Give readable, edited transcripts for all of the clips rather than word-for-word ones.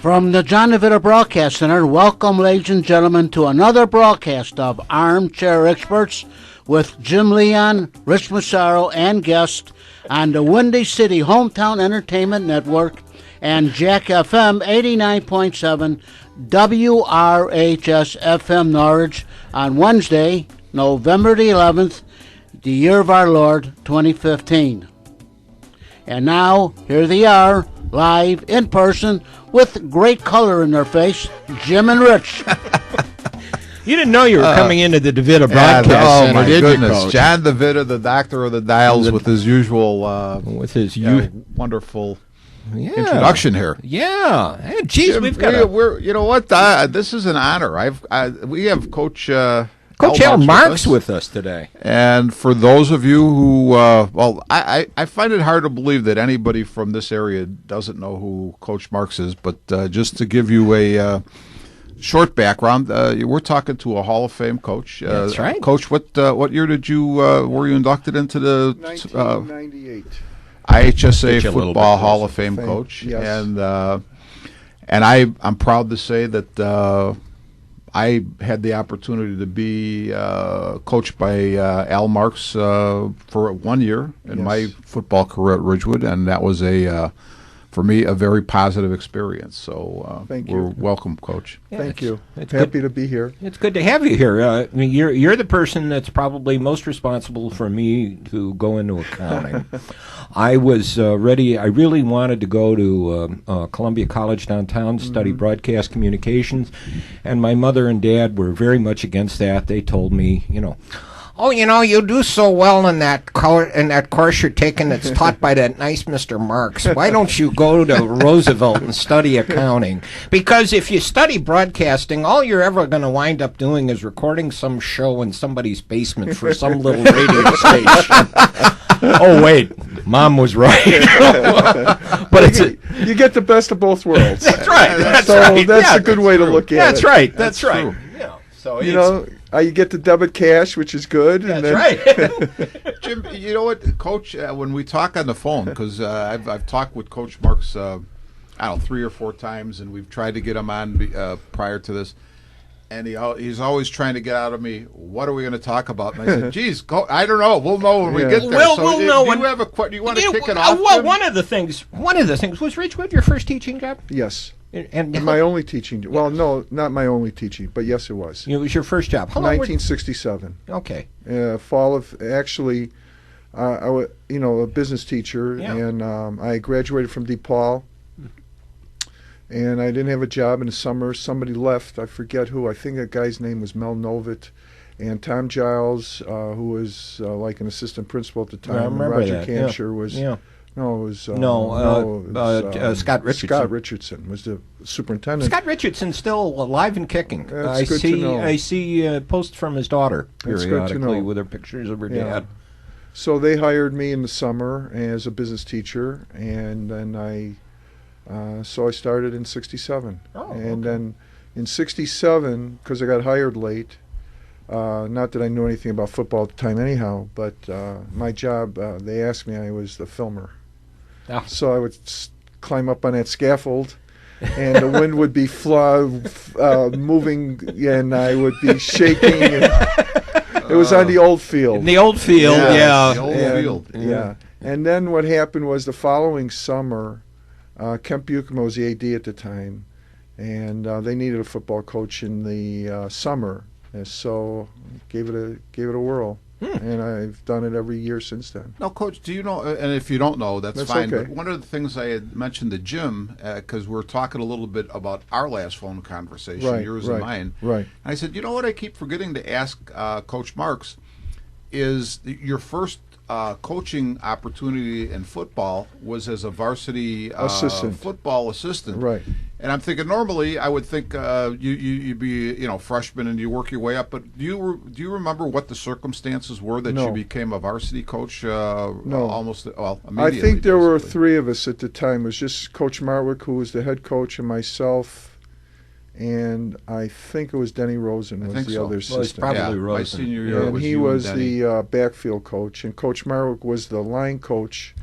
From the John DeVito Broadcast Center, welcome, ladies and gentlemen, to another broadcast of Armchair Experts with Jim Leon, Rich Massaro, and guests on the Windy City Hometown Entertainment Network and Jack FM 89.7 WRHS FM Norwich on Wednesday, November the 11th, the year of our Lord, 2015. And now, here they are, live, in person, with great color in their face, Jim and Rich. You didn't know you were coming into the DeVito Broadcast Center, oh my did goodness. you, Coach? John DeVito, the doctor of the dials, with his usual wonderful introduction here. Yeah. Hey, geez, Jim, we've got we're you know what? This is an honor. We have Coach Coach Al Marks with us today. And for those of you who, I find it hard to believe that anybody from this area doesn't know who Coach Marks is. But just to give you a short background, we're talking to a Hall of Fame coach. That's right, Coach. What year did you were you inducted into the 1998 IHSA Football Hall of Fame coach? Yes. And I'm proud to say that. I had the opportunity to be coached by Al Marks for 1 year in my football career at Ridgewood, and that was for me, a very positive experience. So Thank we're you. Welcome, Coach. Yeah, Thank you. It's Happy to be here. It's good to have you here. I mean, you're the person that's probably most responsible for me to go into accounting. I was ready. I really wanted to go to Columbia College downtown, study broadcast communications, and my mother and dad were very much against that. They told me, oh, you do so well in that course you're taking that's taught by that nice Mr. Marks. Why don't you go to Roosevelt and study accounting? Because if you study broadcasting, all you're ever going to wind up doing is recording some show in somebody's basement for some little radio station. Oh, wait. Mom was right. But you get the best of both worlds. That's right. That's a good way to look at it. That's right. That's right. Yeah. So you get the debit cash, which is good. That's right. Jim, you know what, Coach? When we talk on the phone, because I've talked with Coach Marks, 3 or 4 times, and we've tried to get him on prior to this, and he's always trying to get out of me, what are we going to talk about? And I said, geez, I don't know. We'll know when we get there. We'll know. Do you want to kick it off? Well, one of the things was Ridgewood your first teaching job? Yes. And my only teaching. Well, no, not my only teaching, but yes, it was. It was your first job. How long 1967. Okay. Fall of actually, I was a business teacher, and I graduated from DePaul, and I didn't have a job in the summer. Somebody left. I forget who. I think a guy's name was Mel Novitt, and Tom Giles, who was like an assistant principal at the time. I remember Roger that. Kamsher was. Yeah. No, it was Scott Richardson. Scott Richardson was the superintendent. Scott Richardson's still alive and kicking. That's good to know. I see posts from his daughter That's good to periodically know. with her pictures of her dad. So they hired me in the summer as a business teacher, and then I started in '67. And then in '67, because I got hired late. Not that I knew anything about football at the time anyhow, but my job, they asked me, I was the filmer. Oh. So I would climb up on that scaffold, and the wind would be moving, and I would be shaking. And it was on the old field. In the old field, The old field. Yeah. And then what happened was the following summer, Kemp Buchman was the AD at the time, and they needed a football coach in the summer. And so gave it a whirl, and I've done it every year since then. Now, Coach, do you know, and if you don't know, that's fine, okay. but one of the things I had mentioned to Jim, because we're talking a little bit about our last phone conversation, yours and mine. Right. And I said, you know what I keep forgetting to ask Coach Marks is your first coaching opportunity in football was as a varsity football assistant. Right. And I'm thinking normally I would think you'd be freshman and you work your way up. But do you remember what the circumstances were that you became a varsity coach? Almost immediately. I think there were 3 of us at the time. It was just Coach Marwick, who was the head coach, and myself, and I think it was Denny Rosen was the other assistant. Well, it's probably Rosen. My senior year and was he you was and Denny. the backfield coach, and Coach Marwick was the line coach.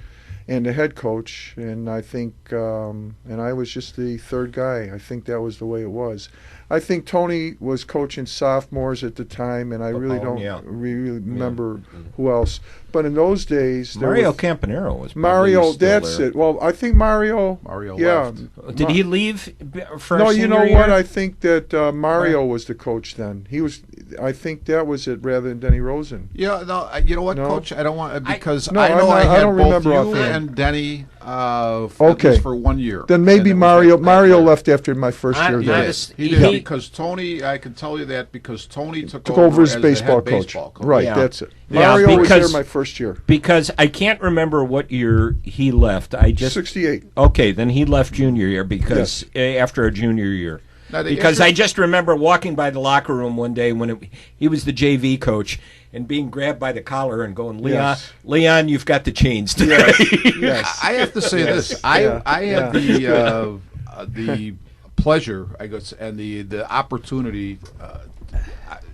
and the head coach. And I think, and I was just the third guy. I think that was the way it was. I think Tony was coaching sophomores at the time, and I really don't really remember who else. But in those days, Mario Campanero was Mario. still That's there. it. Well, I think Mario left. Did he leave for No, a you senior know year? what? I think that Mario was the coach then. He was. I think that was it, rather than Denny Rosen. Yeah, no, you know what, No? Coach? I don't want because No, I know I I had don't both remember you offhand. and Denny at Okay. least for 1 year. Then maybe And it was Mario. Mario left after my first year He there. did. He He- did because Tony. I can tell you that because Tony took over as the baseball head coach. baseball coach. Right, Yeah. that's it. Yeah, Mario was there because- my first year. Because I can't remember what year he left. I just 68. Okay, then he left junior year because after a junior year. Now, the Because issue- I just remember walking by the locker room one day when he was the JV coach and being grabbed by the collar and going, Leon, Yes. Leon, you've got to change today. Yes. I have to say this. Yeah. I had the pleasure, I guess, and the opportunity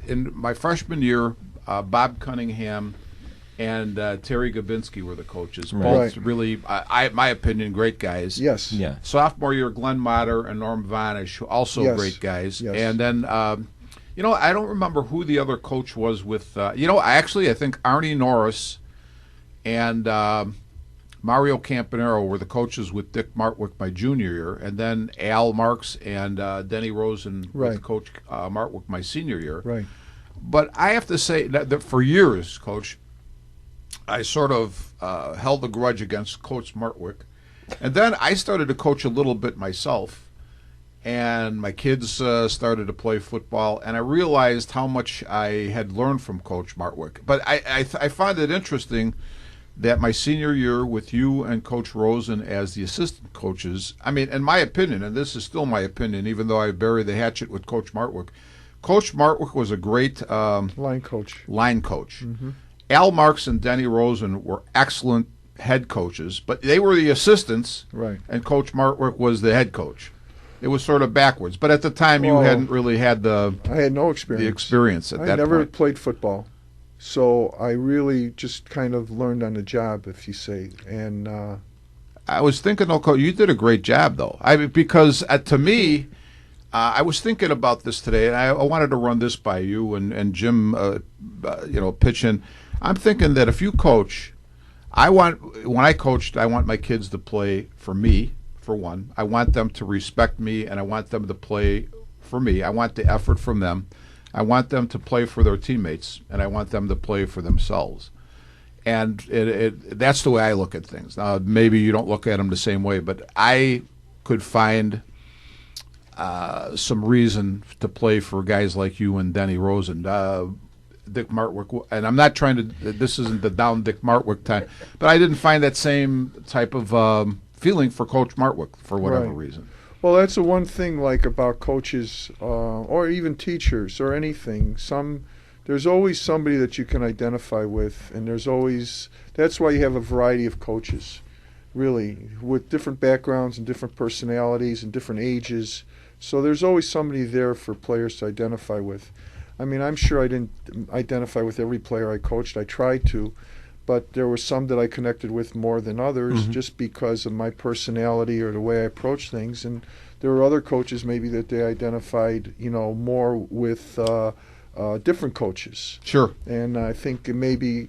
in my freshman year. Bob Cunningham and Terry Gabinski were the coaches. Both Right. really, my opinion, great guys. Yes. Yeah. Sophomore year, Glenn Motter and Norm Vanish, also Yes. great guys. Yes. And then, I don't remember who the other coach was with. I think Arnie Norris and Mario Campanero were the coaches with Dick Martwick my junior year, and then Al Marks and Denny Rosen Right. with Coach Martwick my senior year. Right. But I have to say that for years, Coach, I sort of held a grudge against Coach Martwick. And then I started to coach a little bit myself. And my kids started to play football. And I realized how much I had learned from Coach Martwick. But I find it interesting that my senior year with you and Coach Rosen as the assistant coaches, I mean, in my opinion, and this is still my opinion, even though I buried the hatchet with Coach Martwick, Coach Martwick was a great Line coach. Mm-hmm. Al Marks and Denny Rosen were excellent head coaches, but they were the assistants, Right. and Coach Martwick was the head coach. It was sort of backwards, but at the time you Well, hadn't really had the I had no experience. experience at I that never point. played football, so I really just kind of learned on the job, if you say. And I was thinking, Coach, you did a great job, though. Because to me, I was thinking about this today, and I wanted to run this by you and Jim, pitch in. I'm thinking that if you coach, when I coached, I want my kids to play for me, for one. I want them to respect me, and I want them to play for me. I want the effort from them. I want them to play for their teammates, and I want them to play for themselves. And that's the way I look at things. Now, maybe you don't look at them the same way, but I could find some reason to play for guys like you and Denny Rosen. Dick Martwick, and I'm not trying to, this isn't the down Dick Martwick time, but I didn't find that same type of feeling for Coach Martwick for whatever Right. reason. well, that's the one thing like about coaches or even teachers or anything. There's always somebody that you can identify with, and that's why you have a variety of coaches, really, with different backgrounds and different personalities and different ages. So there's always somebody there for players to identify with. I mean, I'm sure I didn't identify with every player I coached. I tried to, but there were some that I connected with more than others just because of my personality or the way I approach things. And there were other coaches maybe that they identified, more with different coaches. Sure. And I think maybe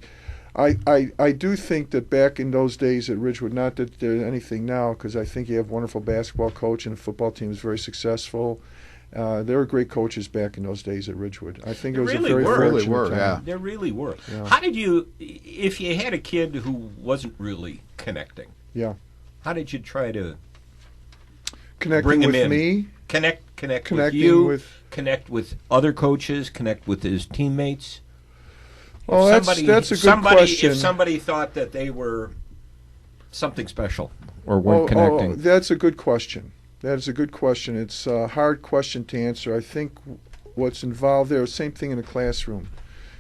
I do think that back in those days at Ridgewood, not that there's anything now, because I think you have a wonderful basketball coach and the football team is very successful. There were great coaches back in those days at Ridgewood. I think it was really a very were. fortunate Really were, time. yeah. There really were. Yeah. How did you, if you had a kid who wasn't really connecting, Yeah. how did you try to Connecting bring him with in? me, Connect with Connecting you, with- connect with other coaches, connect with his teammates. Well, If that's a good question. If somebody thought that they were something special or weren't connecting. That's a good question. That is a good question. It's a hard question to answer. I think what's involved there, same thing in a classroom.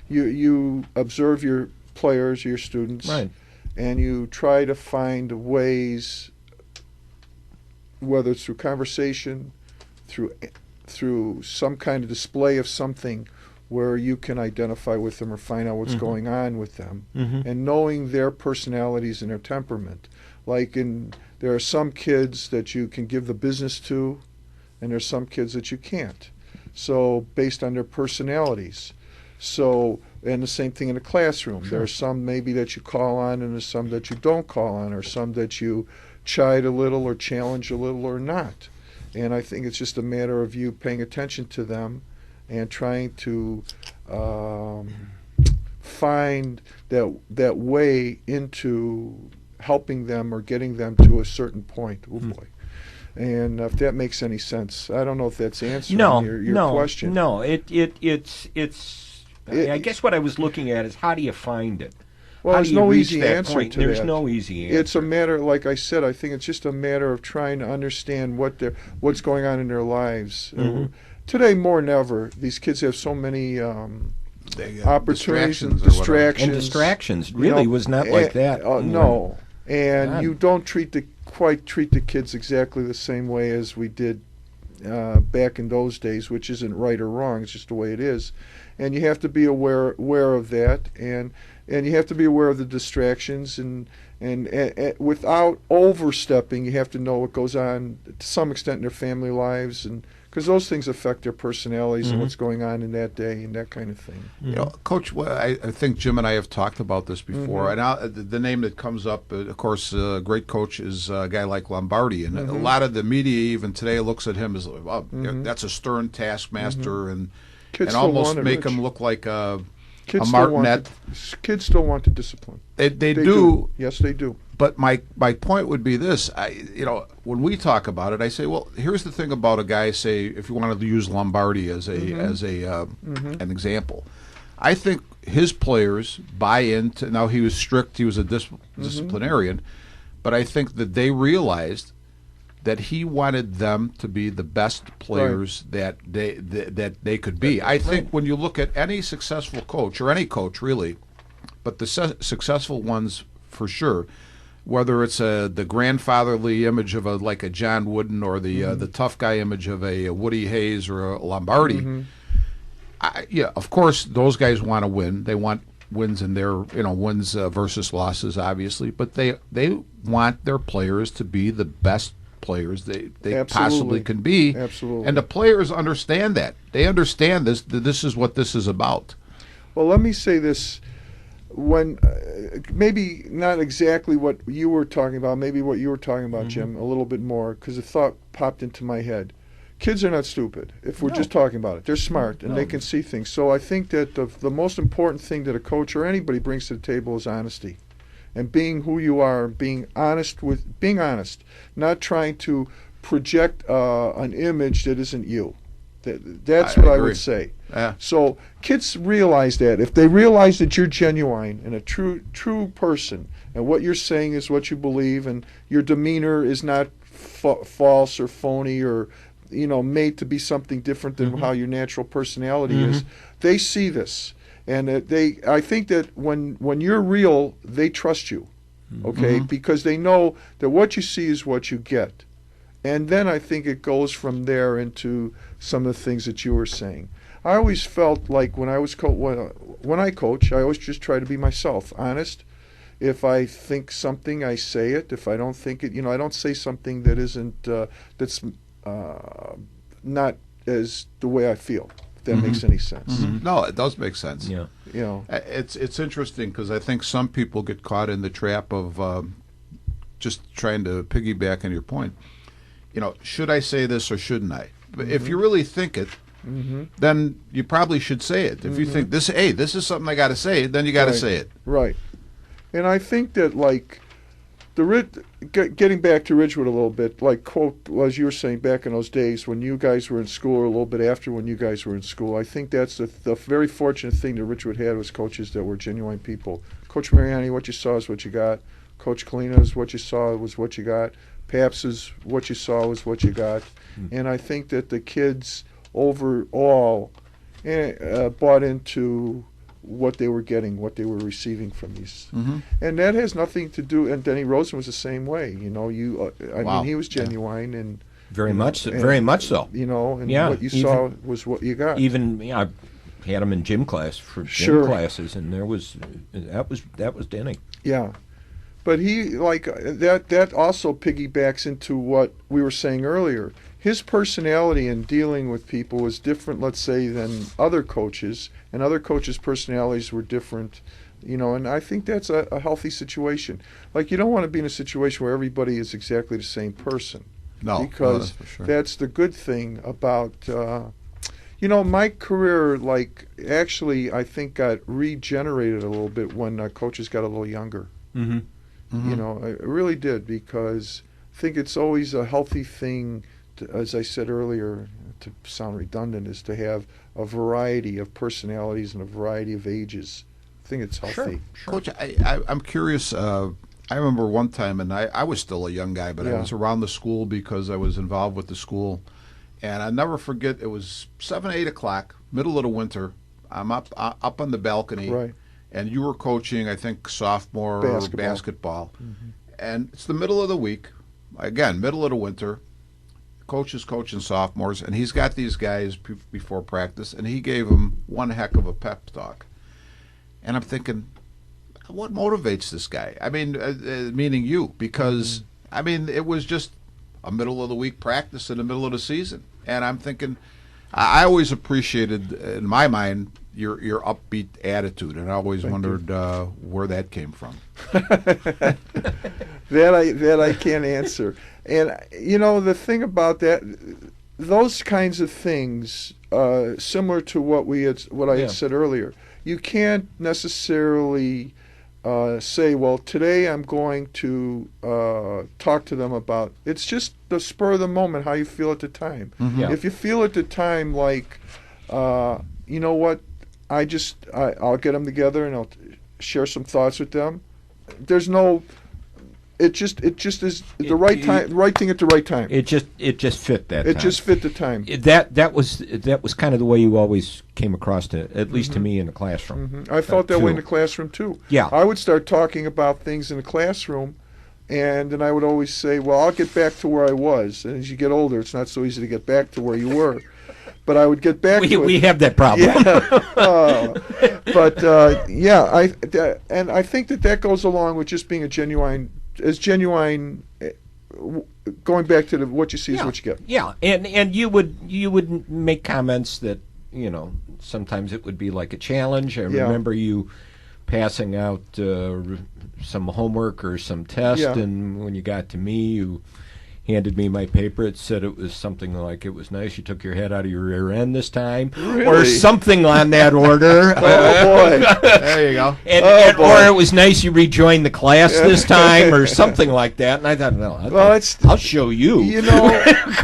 You observe your players, your students, Right. and you try to find ways, whether it's through conversation, through some kind of display of something, where you can identify with them or find out what's Mm-hmm. going on with them, Mm-hmm. and knowing their personalities and their temperament. There are some kids that you can give the business to, and there's some kids that you can't. So based on their personalities. So, and the same thing in the classroom. Sure. There are some maybe that you call on, and there's some that you don't call on, or some that you chide a little or challenge a little or not. And I think it's just a matter of you paying attention to them and trying to find that way into helping them or getting them to a certain point. Oh boy. And if that makes any sense, I don't know if that's answering your question. No, it's. I guess what I was looking at is how do you find it? Well, How there's do you no reach easy that answer point? to There's that. no easy answer. It's a matter, like I said, I think it's just a matter of trying to understand what's going on in their lives. Mhm. Today, more than ever, these kids have so many opportunities and distractions or whatever. distractions. And distractions really was not like that. No, and God. you don't quite treat the kids exactly the same way as we did back in those days, which isn't right or wrong. It's just the way it is, and you have to be aware of that, and you have to be aware of the distractions, and without overstepping, you have to know what goes on to some extent in their family lives, and because those things affect their personalities and Mhm. what's going on in that day and that kind of thing. You know, Coach, I think Jim and I have talked about this before. Mm-hmm. And the name that comes up, of course, a great coach is a guy like Lombardi. And a Mm-hmm. lot of the media even today looks at him as, well, Mhm. that's a stern taskmaster, and Kids still almost want it, make Rich. him look like a Kids still want martinet. kids still want the discipline. They They do. Yes, they do. But my point would be this: when we talk about it, I say, well, here's the thing about a guy. Say, if you wanted to use Lombardi as an example, I think his players buy into. Now he was strict; he was a disciplinarian, but I think that they realized that he wanted them to be the best players that they could be. I think when you look at any successful coach or any coach really, but the successful ones for sure. Whether it's the grandfatherly image of like a John Wooden or the tough guy image of a Woody Hayes or a Lombardi, of course those guys want to win. They want wins in their wins versus losses, obviously, but they want their players to be the best players they possibly can be. Absolutely. And the players understand that. They understand this. That this is what this is about. Well, let me say this. When maybe not exactly what you were talking about, maybe what you were talking about, Jim, a little bit more, because a thought popped into my head. Kids are not stupid, if we're just talking about it. They're smart, and they can see things. So I think that the most important thing that a coach or anybody brings to the table is honesty. And being who you are, being honest, not trying to project an image that isn't you. That's what I agree. would say. Yeah. So kids realize that. If they realize that you're genuine and a true person, and what you're saying is what you believe, and your demeanor is not false or phony or made to be something different than how your natural personality is, they see this. And I think that when you're real, they trust you, okay? Because they know that what you see is what you get. And then I think it goes from there into some of the things that you were saying. I always felt like when I coach, I always just try to be myself, honest. If I think something, I say it. If I don't think it, I don't say something that isn't that's not as the way I feel. If that makes any sense. No, it does make sense. Yeah. It's interesting because I think some people get caught in the trap of just trying to piggyback on your point. Should I say this or shouldn't I? But if you really think it, then you probably should say it. If you think this is something I got to say, then you got to say it. Right. And I think that getting back to Ridgewood a little bit, quote, as you were saying back in those days when you guys were in school, or a little bit after when you guys were in school, I think that's the very fortunate thing that Ridgewood had was coaches that were genuine people. Coach Mariani, what you saw is what you got. Coach Kalina's, what you saw was what you got. Paps's, what you saw was what you got. And I think that the kids overall bought into what they were getting, what they were receiving from these. And that has nothing to do, and Denny Rosen was the same way. I mean, he was genuine and Very much so. and what you saw was what you got. Even had him in gym class for gym Sure. classes, and that was Denny. Yeah. But he, like, that also piggybacks into what we were saying earlier. His personality in dealing with people was different, let's say, than other coaches, and other coaches' personalities were different, and I think that's a healthy situation. Like, you don't want to be in a situation where everybody is exactly the same person. No, Because that's for sure. that's the good thing about, my career, like, actually, I think got regenerated a little bit when coaches got a little younger. Mm-hmm. It really did, because I think it's always a healthy thing, as I said earlier, to sound redundant, is to have a variety of personalities and a variety of ages. I think it's healthy. Sure. Coach, I'm curious. I remember one time, and I was still a young guy, but I Yeah. was around the school because I was involved with the school. And I never forget, it was 7, 8 o'clock, middle of the winter. I'm up on the balcony. Right. And you were coaching, I think, sophomore basketball. Mm-hmm. And it's the middle of the week, again, middle of the winter. Coach is coaching sophomores, and he's got these guys before practice, and he gave them one heck of a pep talk. And I'm thinking, what motivates this guy? I mean, meaning you, because, I mean, it was just a middle of the week practice in the middle of the season. And I'm thinking, I always appreciated, in my mind, your upbeat attitude, and I always wondered where that came from. That I can't answer. And the thing about that, those kinds of things, similar to what I had said earlier, you can't necessarily say, well, today I'm going to talk to them about. It's just the spur of the moment, how you feel at the time. Mm-hmm. Yeah. If you feel at the time like, you know what, I'll get them together and I'll share some thoughts with them. There's no. It just is the right time, right thing at the right time. It just fit that. It time. just fit the time. That was kind of the way you always came across to, at least to me in the classroom. I felt that way in too. the classroom too. Yeah. I would start talking about things in the classroom, and then I would always say, "Well, I'll get back to where I was." And as you get older, it's not so easy to get back to where you were. But I would get back to it. We have that problem. Yeah. And I think that goes along with just being genuine. Going back to what you see is what you get. Yeah, and you would make comments that sometimes it would be like a challenge. I remember you passing out some homework or some test, and when you got to me, you handed me my paper. It said it was something like, "It was nice you took your head out of your rear end this time," or something on that order. Oh boy! There you go. Or it was nice you rejoined the class this time, or something like that. And I thought, I'll show you.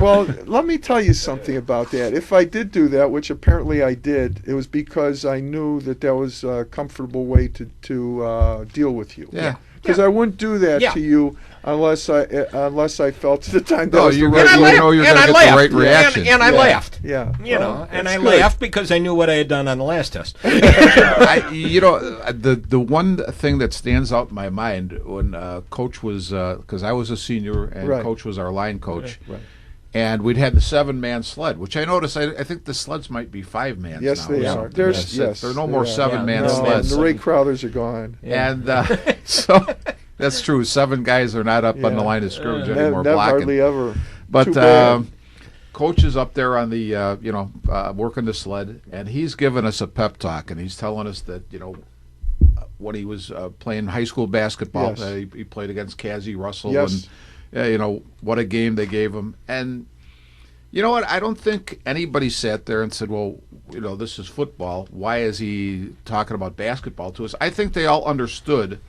Well, let me tell you something about that. If I did do that, which apparently I did, it was because I knew that was a comfortable way to deal with you. Yeah. Because I wouldn't do that to you unless I felt at the time that No, was the you're right gonna- way. you know you're going to get the right reaction. And I laughed. Yeah. And I that's good. laughed because I knew what I had done on the last test. The one thing that stands out in my mind when Coach was, because I was a senior and Right. Coach was our line coach, Right. and we'd had the 7-man sled, which I noticed. I think the sleds might be 5-man. Yes, now. they Yeah. are. There's Yes, there are no more they are. 7-man Yeah, no, sleds. The Ray Crowthers are gone. And so that's true. 7 guys are not up on the Yeah. line of scrimmage Never, anymore blocking. hardly ever. Too But bad. Coach is up there on the working the sled, and he's giving us a pep talk, and he's telling us that when he was playing high school basketball, Yes. he played against Cassie Russell, Yes. and what a game they gave him. And you know what? I don't think anybody sat there and said, "Well, this is football. Why is he talking about basketball to us?" I think they all understood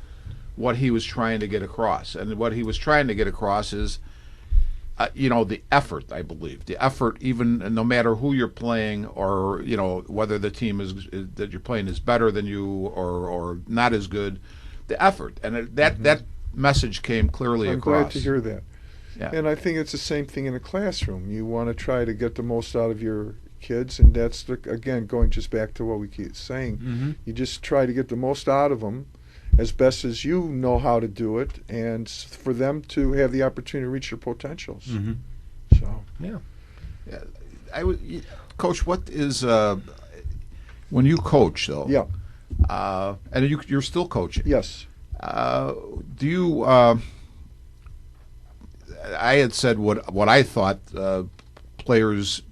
what he was trying to get across, and what he was trying to get across is, the effort. I believe the effort, even no matter who you're playing, or whether the team that you're playing is better than you or not as good, the effort, and that message came clearly I'm across. glad to hear that. Yeah. And I think it's the same thing in a classroom. You want to try to get the most out of your kids, and that's again going just back to what we keep saying. Mm-hmm. You just try to get the most out of them as best as you know how to do it, and for them to have the opportunity to reach their potentials. Mm-hmm. So Yeah. Coach, what is When you coach, though, Yeah. And you're still coaching. Yes. Do you? I had said what I thought players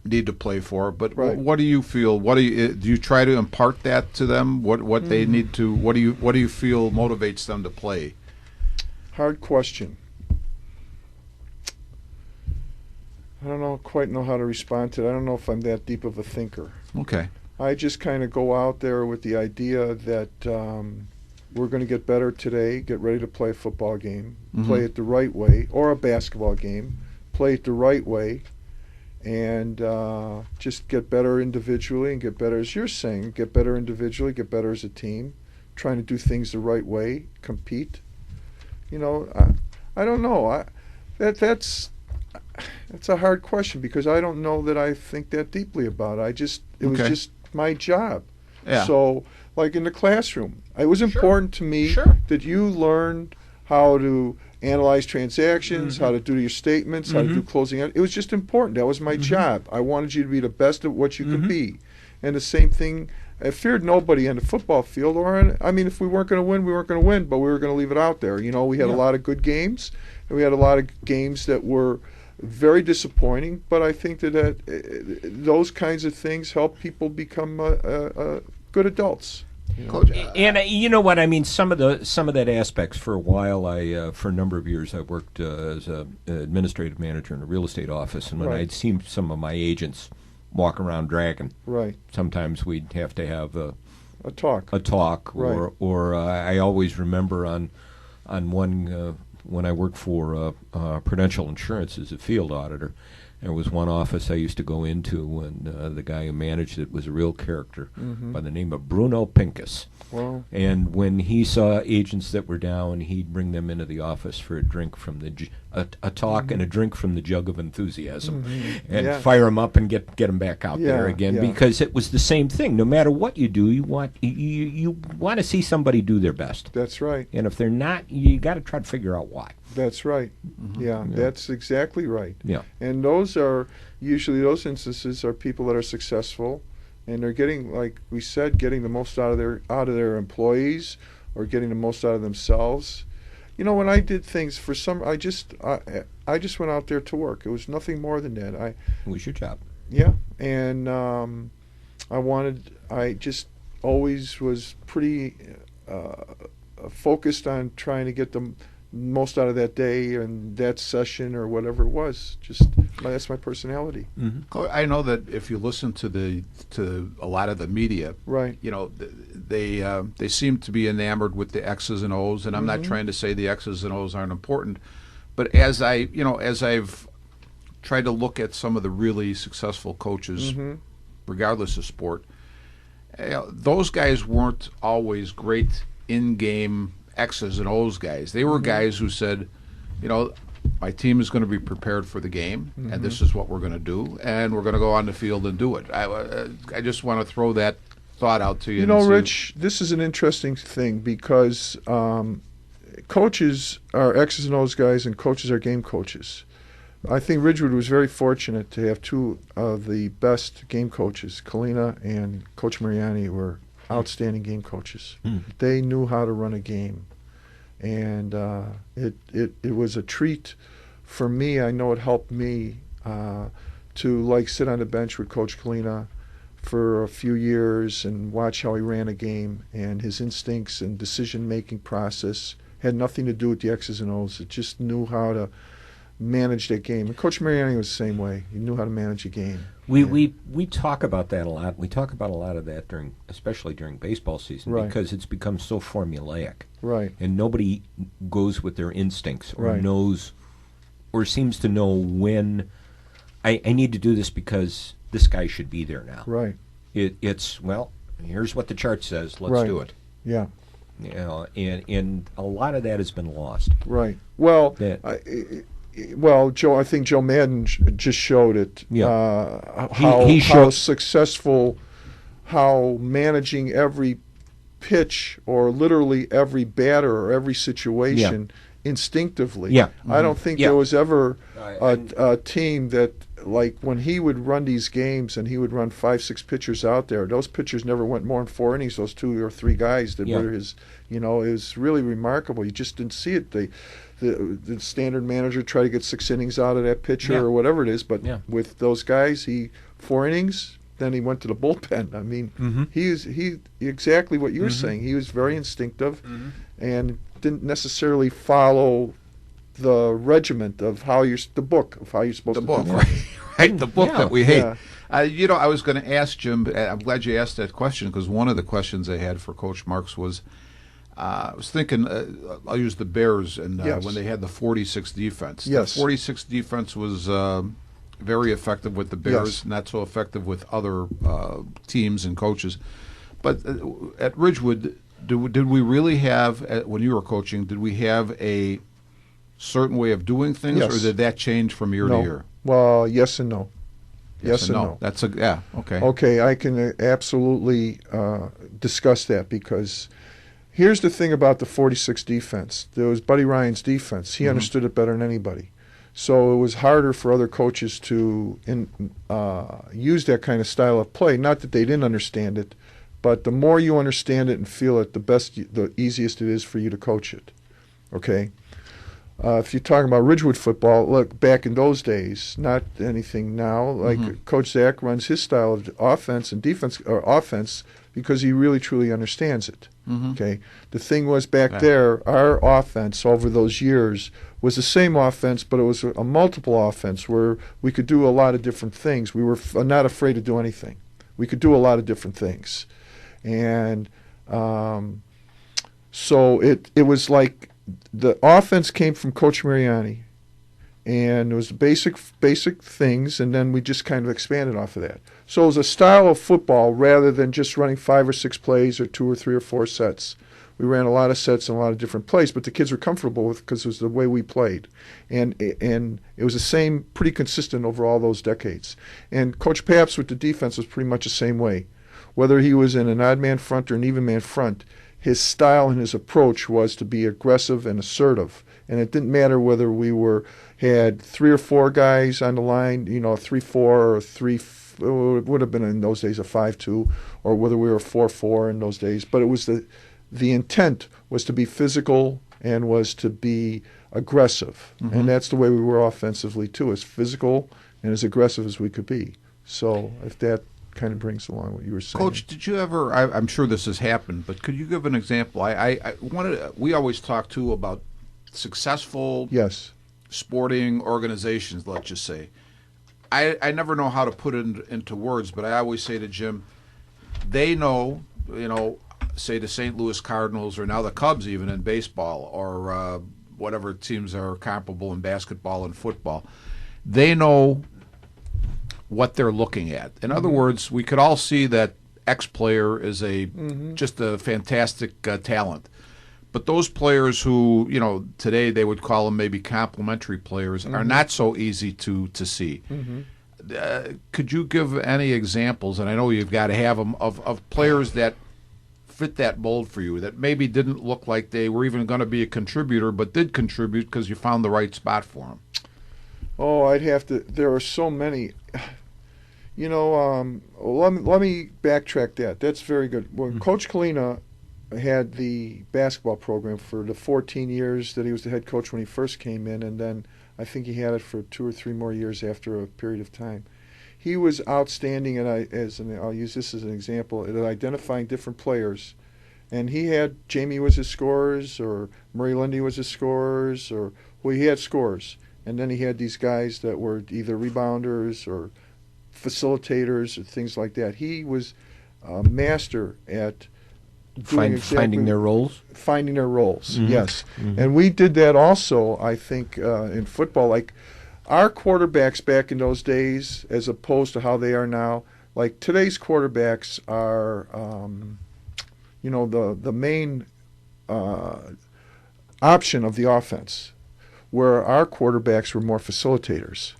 need to play for, but Right. what do you feel? Do you try to impart that to them? What they need to? What do you feel motivates them to play? Hard question. I don't quite know how to respond to it. I don't know if I'm that deep of a thinker. Okay. I just kind of go out there with the idea that we're going to get better today, get ready to play a football game, play it the right way, or a basketball game, play it the right way, and just get better individually and get better, as you're saying, get better individually, get better as a team, trying to do things the right way, compete. You know, I don't know. That's a hard question because I don't know that I think that deeply about it. It was just my job. Yeah. So, like in the classroom, it was important to me that you learned how to analyze transactions, how to do your statements, how to do closing out. It was just important. That was my job. I wanted you to be the best at what you could be. And the same thing, I feared nobody on the football field if we weren't going to win, we weren't going to win, but we were going to leave it out there. You know, we had a lot of good games, and we had a lot of games that were very disappointing, but I think that those kinds of things help people become good adults. You know? Coach, And you know what I mean. Some of that aspects. For a while, for a number of years, I worked as an administrative manager in a real estate office, and when I'd seen some of my agents walk around dragging, sometimes we'd have to have a talk, or I always remember on one. When I worked for Prudential Insurance as a field auditor, there was one office I used to go into, and the guy who managed it was a real character by the name of Bruno Pincus. Wow. And when he saw agents that were down, he'd bring them into the office for a drink from a talk and a drink from the jug of enthusiasm, and fire them up and get them back out there again, because it was the same thing. No matter what you do, you want to see somebody do their best. That's right. And if they're not, you got to try to figure out why. That's right. Yeah, that's exactly right. Yeah. And those instances are people that are successful, and they're getting, like we said, getting the most out of their employees, or getting the most out of themselves. You know, when I did things I just went out there to work. It was nothing more than that. It was your job. Yeah, and I just always was pretty focused on trying to get the most out of that day and that session or whatever it was. That's my personality. I know that if you listen to a lot of the media, you know, they seem to be enamored with the X's and O's, and I'm not trying to say the X's and O's aren't important, but as I've tried to look at some of the really successful coaches, regardless of sport, those guys weren't always great in-game X's and O's guys. They were guys who said, you know, my team is going to be prepared for the game, and this is what we're going to do, and we're going to go on the field and do it. I just want to throw that thought out to you. You know, Rich, this is an interesting thing because coaches are X's and O's guys, and coaches are game coaches. I think Ridgewood was very fortunate to have two of the best game coaches. Kalina and Coach Mariani were outstanding game coaches. They knew how to run a game, and it was a treat for me. I know it helped me to sit on the bench with Coach Kalina for a few years and watch how he ran a game, and his instincts and decision-making process had nothing to do with the X's and O's. It just knew how to manage that game. And Coach Mariani was the same way. He knew how to manage a game. We talk about that a lot. We talk about a lot of that especially during baseball season, because it's become so formulaic. Right. And nobody goes with their instincts or knows or seems to know when I need to do this because this guy should be there now. Right. It's here's what the chart says. Let's do it. Yeah. You know, and a lot of that has been lost. Right. Well, Joe, I think Joe Madden just showed it. Yeah. How successful, how managing every pitch or literally every batter or every situation instinctively. Yeah. I don't think there was ever a team that like when he would run these games and he would run 5-6 pitchers out there, those pitchers never went more than 4 innings, those 2 or 3 guys that were his, it was really remarkable. You just didn't see it. The standard manager tried to get 6 innings out of that pitcher or whatever it is, but with those guys, 4 innings, then he went to the bullpen. I mean, he exactly what you were saying. He was very instinctive and didn't necessarily follow the regiment of the book of how you're supposed to do it. Right? The book that we hate. I was going to ask Jim, I'm glad you asked that question, because one of the questions I had for Coach Marks was, I was thinking, I'll use the Bears, and when they had the 46 defense. Yes. The 46 defense was very effective with the Bears, not so effective with other teams and coaches. But at Ridgewood, did we really have, when you were coaching, did we have a certain way of doing things, or did that change from year to year? Well, yes and no. Yes and no. That's okay. Okay, I can absolutely discuss that, because here's the thing about the 46 defense. There was Buddy Ryan's defense. He understood it better than anybody. So it was harder for other coaches to use that kind of style of play. Not that they didn't understand it, but the more you understand it and feel it, the easiest it is for you to coach it. Okay? If you're talking about Ridgewood football, look, back in those days, not anything now, like Coach Zach runs his style of offense and defense, or offense, because he really, truly understands it. Okay? The thing was back there, our offense over those years was the same offense, but it was a multiple offense where we could do a lot of different things. We were not afraid to do anything. We could do a lot of different things. And so it was like the offense came from Coach Mariani, and it was basic things, and then we just kind of expanded off of that. So it was a style of football rather than just running 5 or 6 plays or 2 or 3 or 4 sets. We ran a lot of sets and a lot of different plays, but the kids were comfortable with it because it was the way we played. And it was the same, pretty consistent over all those decades. And Coach Papps with the defense was pretty much the same way. Whether he was in an odd man front or an even man front, his style and his approach was to be aggressive and assertive. And it didn't matter whether we had 3 or 4 guys on the line, 3-4 or 3. It would have been in those days a 5-2, or whether we were 4-4 in those days. But it was the intent was to be physical and was to be aggressive. And that's the way we were offensively too, as physical and as aggressive as we could be. So if that kind of brings along what you were saying. Coach, did you ever, I'm sure this has happened, but could you give an example? We always talk too about successful sporting organizations, let's just say. I never know how to put it into words, but I always say to Jim, they know, say the St. Louis Cardinals, or now the Cubs even in baseball, or whatever teams are comparable in basketball and football, they know what they're looking at. In other words, we could all see that X player is just a fantastic talent. But those players who, today they would call them maybe complementary players, are not so easy to see. Could you give any examples, and I know you've got to have them, of players that fit that mold for you, that maybe didn't look like they were even going to be a contributor, but did contribute because you found the right spot for them? Oh, I'd have to. There are so many. Let me backtrack that. That's very good. When Coach Kalina had the basketball program for the 14 years that he was the head coach when he first came in, and then I think he had it for 2 or 3 more years after a period of time. He was outstanding, and I'll use this as an example, at identifying different players. And he had, Jamie was his scorers, or Murray Lundy was his scorers, he had scorers. And then he had these guys that were either rebounders or facilitators or things like that. He was a master at finding their roles? Finding their roles, yes. And we did that also, I think, in football. Like, our quarterbacks back in those days, as opposed to how they are now, like today's quarterbacks are, the main option of the offense, where our quarterbacks were more facilitators.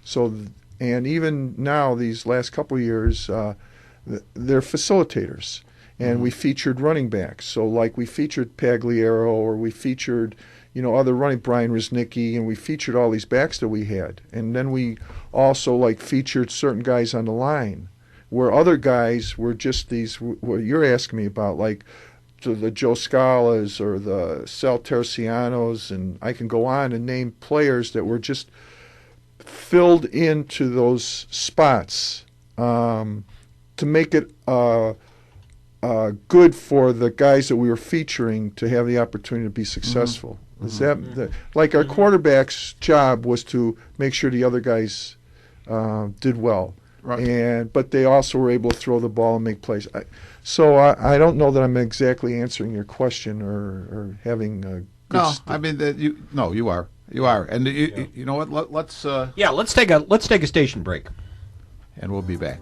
So, and even now, these last couple of years, they're facilitators. And we featured running backs. So, like, we featured Pagliaro, or we featured, other running, Brian Riznicki, and we featured all these backs that we had. And then we also like featured certain guys on the line, where other guys were just these, what you're asking me about, like the Joe Scalas or the Sal Tercianos, and I can go on and name players that were just filled into those spots to make it good for the guys that we were featuring to have the opportunity to be successful. Is that like our quarterback's job was to make sure the other guys did well, Right. but they also were able to throw the ball and make plays. So I don't know that I'm exactly answering your question or having a good No, I mean you are. You are. And you know what? Let's let's take a station break. and we'll be back.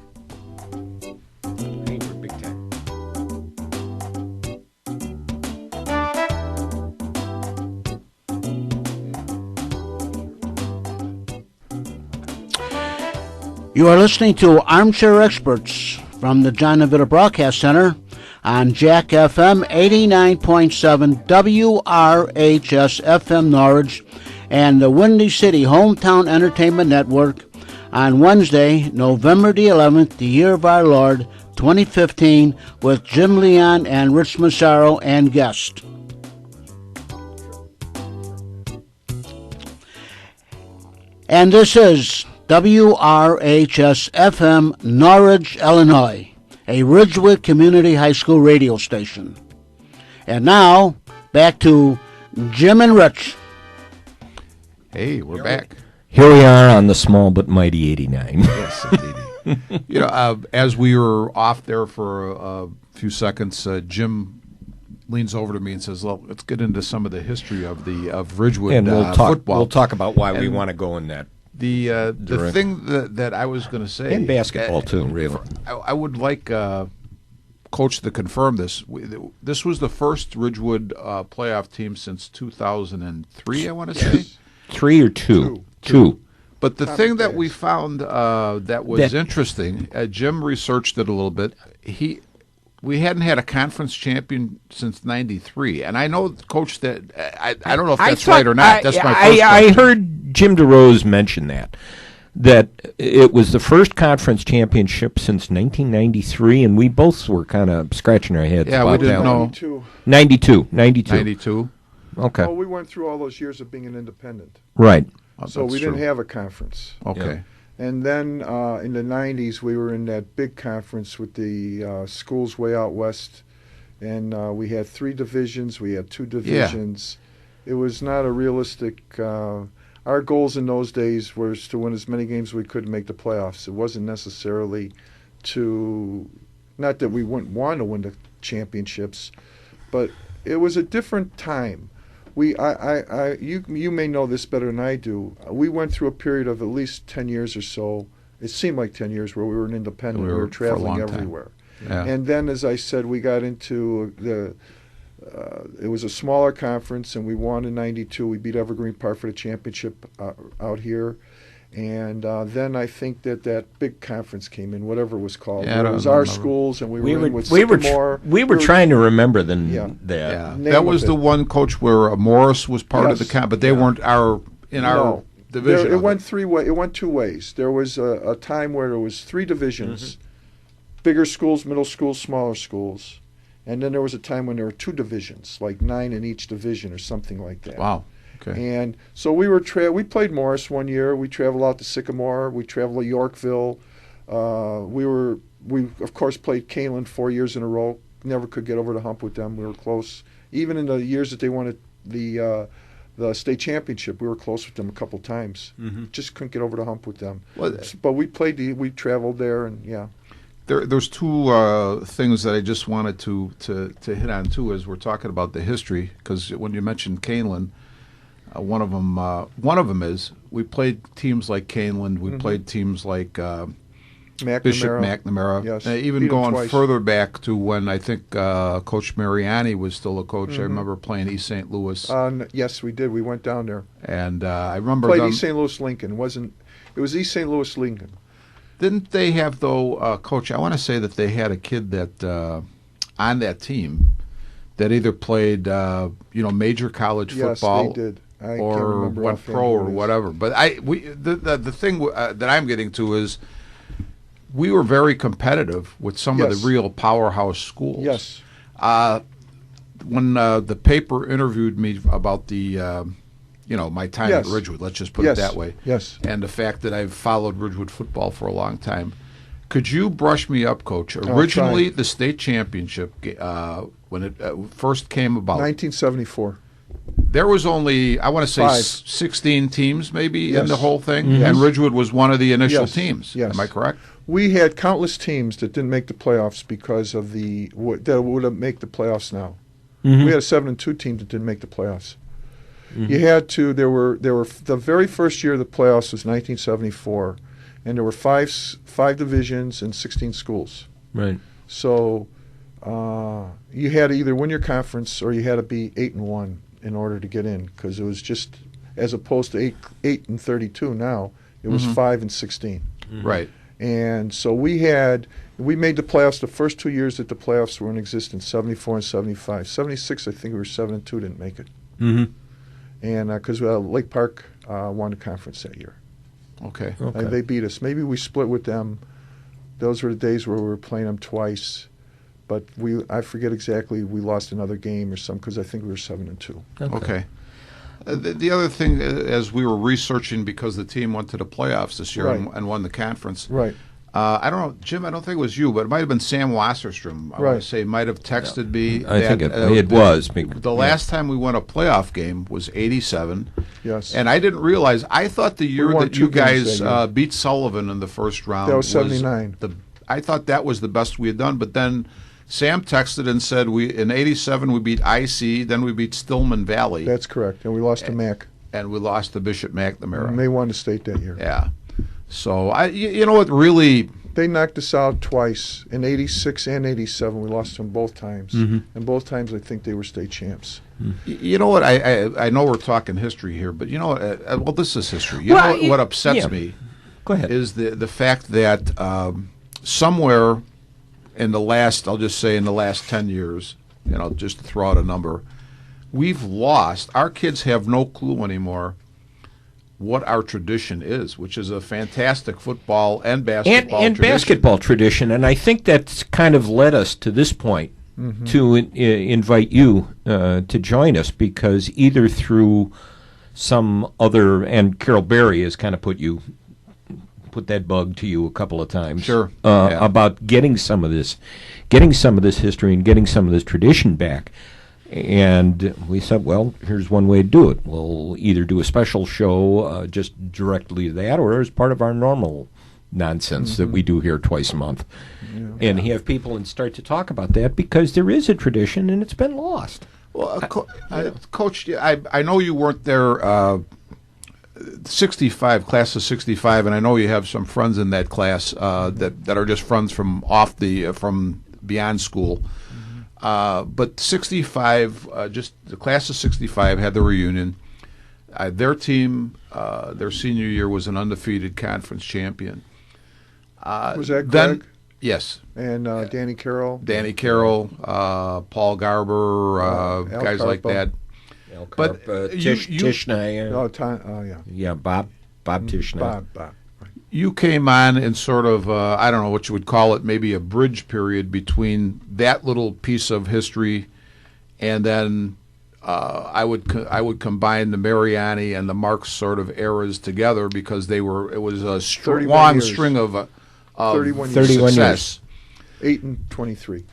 You are listening to Armchair Experts from the John Nevada Broadcast Center on Jack FM 89.7 WRHS FM Norwich and the Windy City Hometown Entertainment Network on Wednesday, November the 11th, the year of our Lord, 2015, with Jim Leon and Rich Massaro and guest. And this is WRHS FM Norwich, Illinois, a Ridgewood Community High School radio station. And now, back to Jim and Rich. Hey, we're back. Here we are on the small but mighty 89. Yes, indeed. As we were off there for a few seconds, Jim leans over to me and says, "Well, let's get into some of the history of Ridgewood And football." we'll talk about why we want to go in that. The thing that I was going to say, And basketball, too, really. I would like Coach to confirm this. This was the first Ridgewood playoff team since 2003, I want to say. 3 or 2? Two. But the thing that we found that was interesting, Jim researched it a little bit. We hadn't had a conference champion since '93, and I know, Coach, that I don't know if that's right or not. That's my first I question. heard Jim DeRose mention that it was the first conference championship since 1993, and we both were kind of scratching our heads. Yeah, about we didn't that. know. 92. 92. Okay. Well, we went through all those years of being an independent, Right. so we That's didn't true. have a conference. Okay. And then in the 90s, we were in that big conference with the schools way out west. And we had 3 divisions. We had 2 divisions. It was not a realistic... our goals in those days was to win as many games as we could and make the playoffs. It wasn't necessarily to... Not that we wouldn't want to win the championships, but it was a different time. You may know this better than I do. We went through a period of at least 10 years or so. It seemed like 10 years where we were an independent. We were for a long traveling time. everywhere. Yeah. And then, as I said, we got into it was a smaller conference, and we won in '92. We beat Evergreen Park for the championship out here. And then I think that big conference came in, whatever it was called. Yeah, I it don't was our remember. schools, and we were in with we Sycamore. were trying to remember that. Yeah. Name That was of the it. one, Coach, where Morris was part of the Yes. camp, but they weren't our No. division. It of went 3 ways. It went 2 ways. There was a time where there was 3 divisions, bigger schools, middle schools, smaller schools, and then there was a time when there were 2 divisions, like 9 in each division or something like that. Wow. Okay. And so we we played Morris one year. We traveled out to Sycamore. We traveled to Yorkville. We of course played Kalen 4 years in a row. Never could get over the hump with them. We were close. Even in the years that they won the state championship, we were close with them a couple times. Just couldn't get over the hump with them. Well, But we traveled there, and yeah. There's 2 things that I just wanted to hit on too as we're talking about the history, because when you mentioned Canelan, one of them is we played teams like Canelan, we played teams like Bishop McNamara, Yes. even Beat 'em going twice. further back to when I think Coach Mariani was still a coach. I remember playing East St. Louis, Yes, we did. We went down there. and I remember Played them. East St. Louis Lincoln. It was East St. Louis Lincoln. Didn't they have, though, Coach, I want to say that they had a kid that on that team that either played, major college football, yes, they did. I can't or remember went offhand pro who or it is. whatever. But the thing that I'm getting to is we were very competitive with some of Yes. the real powerhouse schools. Yes. When the paper interviewed me about the, my time Yes. at Ridgewood, let's just put Yes. it that way, Yes. and the fact that I've followed Ridgewood football for a long time, could you brush me up, Coach? I'll Originally, try. the state championship, when it first came about, 1974. there was only, I want to say, 5. 16 teams maybe in Yes. the whole thing, Yes. and Ridgewood was one of the initial Yes. teams. Yes. Am I correct? We had countless teams that didn't make the playoffs because of that would have make the playoffs now. Mhm. We had a 7-2 team that didn't make the playoffs. You had to. There were the very first year of the playoffs was 1974, and there were five divisions and 16 schools. Right. So you had to either win your conference or you had to be 8-1 in order to get in, because it was just, as opposed to 8-32 now, it was 5-16. Right. And so we made the playoffs the first 2 years that the playoffs were in existence, 74 and 75. 76, I think we were 7-2, didn't make it. Mm-hmm. And because Lake Park won the conference that year. Okay. Okay. They beat us. Maybe we split with them. Those were the days where we were playing them twice. But I forget exactly, we lost another game or something, because I think we were 7-2. Okay. The other thing, as we were researching, because the team went to the playoffs this year Right. and won the conference. Right. I don't know, Jim. I don't think it was you, but it might have been Sam Wasserstrom. I want Right. to say might have texted me. I think that, it was. The last time we won a playoff game was '87, Yes. and I didn't realize. I thought the year won that 2 you games guys that year. beat Sullivan in the first round That was 79. I thought that was the best we had done, but then Sam texted and said in '87 we beat IC, then we beat Stillman Valley, That's correct. And we lost to Mac. and we lost to Bishop McNamara. And they won the state that year. Yeah. So you know what really. They knocked us out twice. In 86 and 87, we lost them both times. And both times I think they were state champs. You know what? I know we're talking history here, but you know what? Well, this is history. You Well, know what upsets yeah. me Go ahead. is the fact that somewhere in the last, I'll just say in the last 10 years, just to throw out a number, we've lost. Our kids have no clue anymore what our tradition is, which is a fantastic football and basketball and tradition. basketball tradition, and I think that's kind of led us to this point to invite you to join us, because either through some other, and Carol Berry has kind of put that bug to you a couple of times, Sure. Yeah. about getting some of this history and getting some of this tradition back. And we said, well, here's one way to do it. We'll either do a special show just directly to that, or as part of our normal nonsense that we do here twice a month. And have people and start to talk about that, because there is a tradition and it's been lost. Well, Coach, I know you weren't there 65, class of 65, and I know you have some friends in that class that are just friends from from beyond school. But 65, just the class of 65 had the reunion. Their team, their senior year, was an undefeated conference champion. Was that then, Greg? Yes. And Danny Carroll? Danny Carroll, Paul Garber, Al guys like Carpo. that. But Tishnaya. Yeah. Yeah, Bob Tishnaya. Bob. You came on in sort of, I don't know what you would call it, maybe a bridge period between that little piece of history, and then I would combine the Mariani and the Marks sort of eras together, because it was a 31 long years. string of 31 years. 31 success. 8 and 23.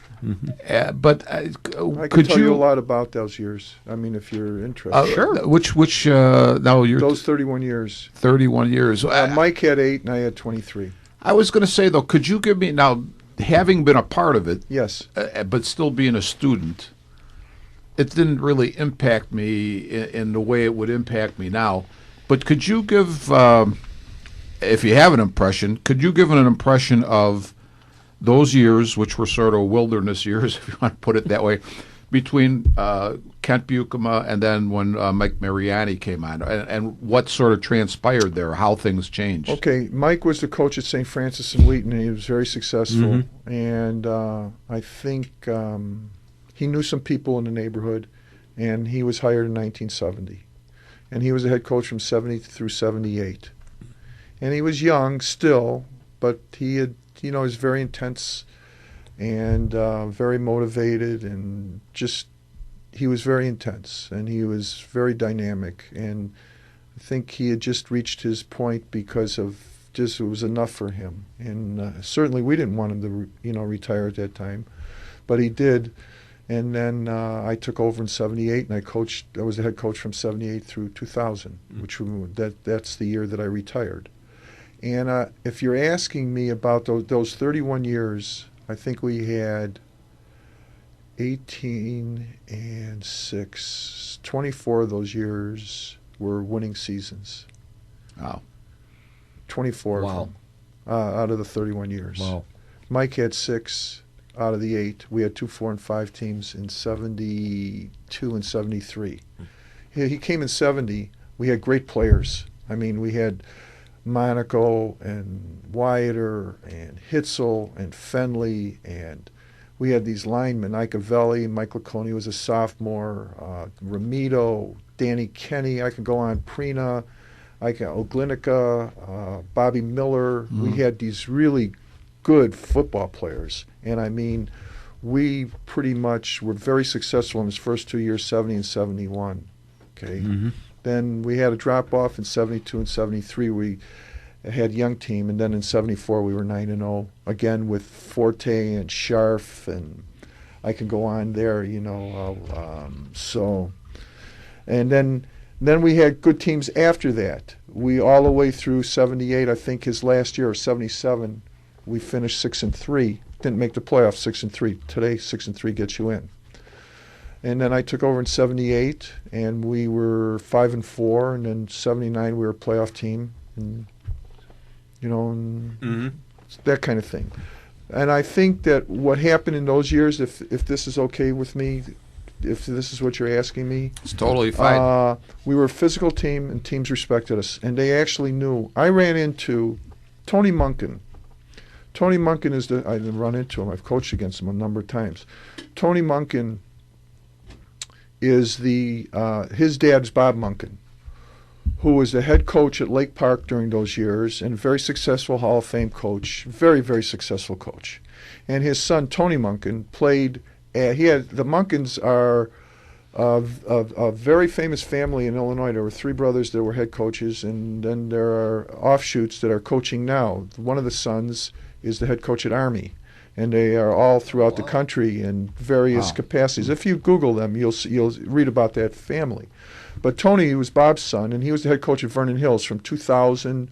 But I can could tell you a you? lot about those years. I mean, if you're interested. Sure. Which now you're Those 31 years. 31 years. Mike had 8 and I had 23. I was going to say, though, could you give me, now, having been a part of it, Yes. but still being a student, it didn't really impact me in the way it would impact me now. But could you give, if you have an impression, could you give an impression of those years, which were sort of wilderness years, if you want to put it that way, between Kent Buchema and then when Mike Mariani came on, and what sort of transpired there, how things changed? Okay, Mike was the coach at St. Francis and Wheaton, and he was very successful. And I think he knew some people in the neighborhood, and he was hired in 1970. And he was a head coach from 70 through 78. And he was young still, but he had, he was very intense and very motivated, and just, he was very intense, and he was very dynamic. And I think he had just reached his point because of just, it was enough for him. And certainly we didn't want him to, retire at that time, but he did. And then I took over in 78, and I was the head coach from 78 through 2000, which that's the year that I retired. And if you're asking me about those 31 years, I think we had 18 and 6, 24 of those years were winning seasons. Wow. 24 Wow. of them out of the 31 years. Wow. Mike had 6 out of the 8. We had 2, 4, and 5 teams in 72 and 73. He came in 70. We had great players. I mean, we had Monaco and Wyatter and Hitzel and Fenley, and we had these linemen, Icavelli, Mike Lacconi was a sophomore, Ramito, Danny Kenny, I could go on, Prina, Oglinica, Bobby Miller. We had these really good football players. And I mean, we pretty much were very successful in his first 2 years, 70 and 71. Okay. Then we had a drop off in 72 and 73. We had a young team, and then in 74 we were 9-0 again with Forte and Scharf, and I can go on there, so, and then we had good teams after that. We all the way through 78. I think his last year, 77, we finished 6-3. Didn't make the playoffs, 6-3. Today, 6-3 gets you in. And then I took over in 78, and we were 5-4, and then 79 we were a playoff team, and that kind of thing. And I think that what happened in those years, if this is okay with me, if this is what you're asking me, It's totally fine. we were a physical team, and teams respected us, and they actually knew. I ran into Tony Munkin. Tony Munkin I didn't run into him. I've coached against him a number of times. Tony Munkin is his dad's Bob Munkin, who was the head coach at Lake Park during those years, and a very successful Hall of Fame coach, very, very successful coach. And his son, Tony Munkin, played, the Munkins are a very famous family in Illinois. There were 3 brothers that were head coaches, and then there are offshoots that are coaching now. One of the sons is the head coach at Army, and they are all throughout the country in various capacities. If you Google them, you'll read about that family. But Tony was Bob's son, and he was the head coach at Vernon Hills from 2000.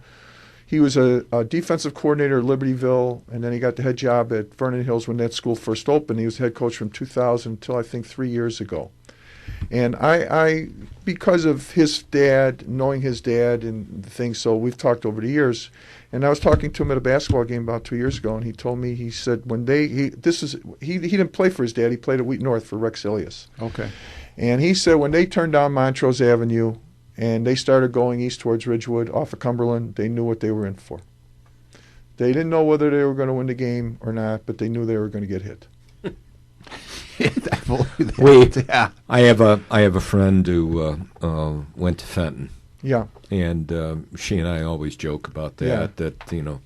He was a defensive coordinator at Libertyville, and then he got the head job at Vernon Hills when that school first opened. He was head coach from 2000 until I think 3 years ago. And I because of his dad, knowing his dad and things, so we've talked over the years. And I was talking to him at a basketball game about 2 years ago, and he told me, he said he didn't play for his dad. He played at Wheat North for Rex Ilias. Okay. And he said when they turned down Montrose Avenue and they started going east towards Ridgewood off of Cumberland, they knew what they were in for. They didn't know whether they were going to win the game or not, but they knew they were going to get hit. I believe that. Yeah. I have a friend who went to Fenton. Yeah. And she and I always joke about that. Yeah. That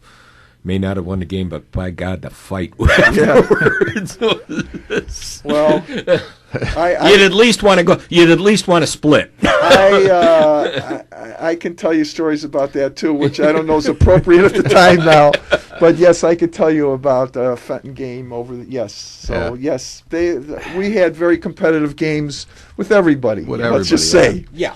may not have won the game, but by God, the fight Yeah. afterwards. Well, You'd at least want to go. You'd at least want to split. I can tell you stories about that too, which I don't know is appropriate at the time now. But yes, I could tell you about the Fenton game yes. So yes, we had very competitive games with everybody. Let's just say. Yeah.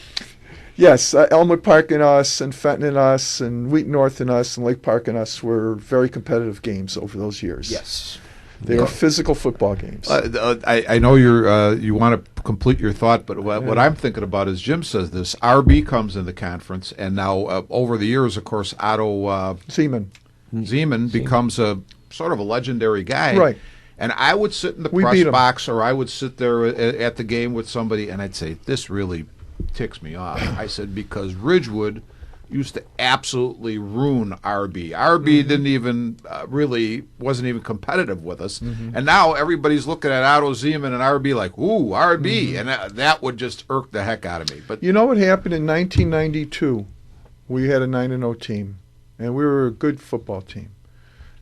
Yes, Elmwood Park and us, and Fenton and us, and Wheaton North and us, and Lake Park and us were very competitive games over those years. Yes. They were physical football games. I know you want to complete your thought, but what I'm thinking about is Jim says this. RB comes in the conference, and now over the years, of course, Otto Zeman becomes a sort of a legendary guy. Right. And I would sit in the We press beat 'em. box, or I would sit there at the game with somebody, and I'd say, this really ticks me off. I said, because Ridgewood used to absolutely ruin RB. RB didn't even wasn't even competitive with us. And now everybody's looking at Otto Zeman and RB like, ooh, RB. And that would just irk the heck out of me. But you know what happened in 1992? We had a 9-0 team, and we were a good football team.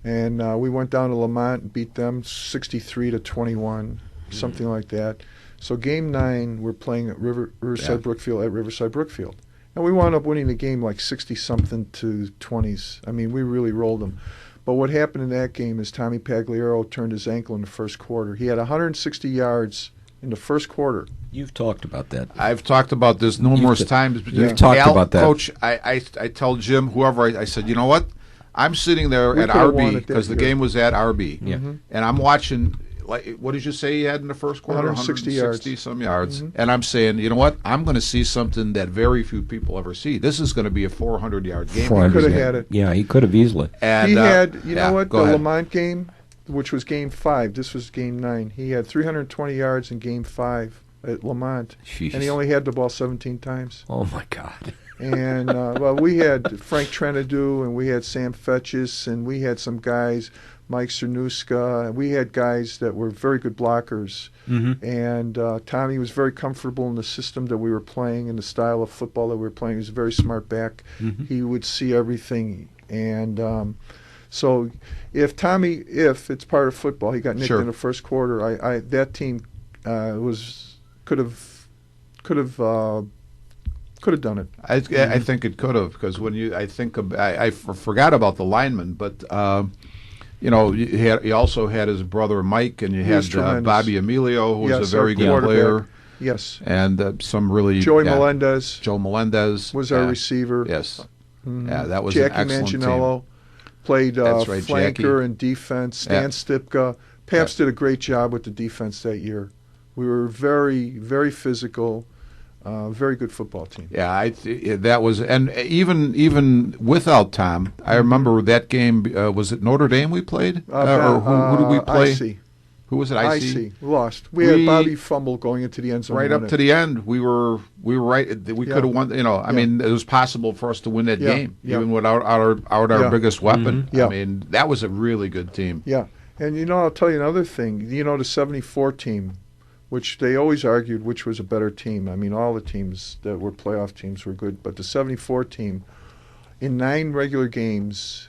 And we went down to Lamont and beat them 63-21, something like that. So game 9, we're playing at Riverside Brookfield. And we wound up winning the game like 60-something to 20s. I mean, we really rolled them. But what happened in that game is Tommy Pagliaro turned his ankle in the first quarter. He had 160 yards in the first quarter. You've talked about that. I've talked about this numerous times. You've talked about that. Coach, I tell Jim, whoever, I said, you know what? I'm sitting there at RB because the game was at RB. And I'm watching, like, what did you say he had in the first quarter? 160 some yards. And I'm saying, you know what? I'm going to see something that very few people ever see. This is going to be a 400-yard game. He could have had it. Yeah, he could have easily. And, he had, you know what, the Lamont game, which was game 5, this was game 9. He had 320 yards in game 5 at Lamont. Jeez. And he only had the ball 17 times. Oh, my God. And, well, we had Frank Trenadu, and we had Sam Fetches, and we had some guys, Mike Cernuska, and we had guys that were very good blockers. And Tommy was very comfortable in the system that we were playing and the style of football that we were playing. He was a very smart back. He would see everything. And so if it's part of football, he got nicked in the first quarter, that team could have done it. I think it could have, because when I forgot about the lineman, but you know, he also had his brother Mike, and you had Bobby Emilio, who was a very good player. Yes. And some really Melendez. Joe Melendez was our receiver. Yes. Yeah, that was Jackie an excellent Manganiello team. Played Right, flanker and defense. Stan Stipka. Paps did a great job with the defense that year. We were very, very physical. Very good football team. Yeah, that was, and even without Tom, I remember that game. Was it Notre Dame we played, or who did we play? IC. Who was it? IC. Lost. We had Bobby fumble going into the end zone. Right up to the end, we were right. We could have won. You know, I mean, it was possible for us to win that game, even without our biggest weapon. I mean, that was a really good team. Yeah, and you know, I'll tell you another thing. You know, the '74 team, which they always argued which was a better team. I mean, all the teams that were playoff teams were good, but the '74 team, in 9 regular games,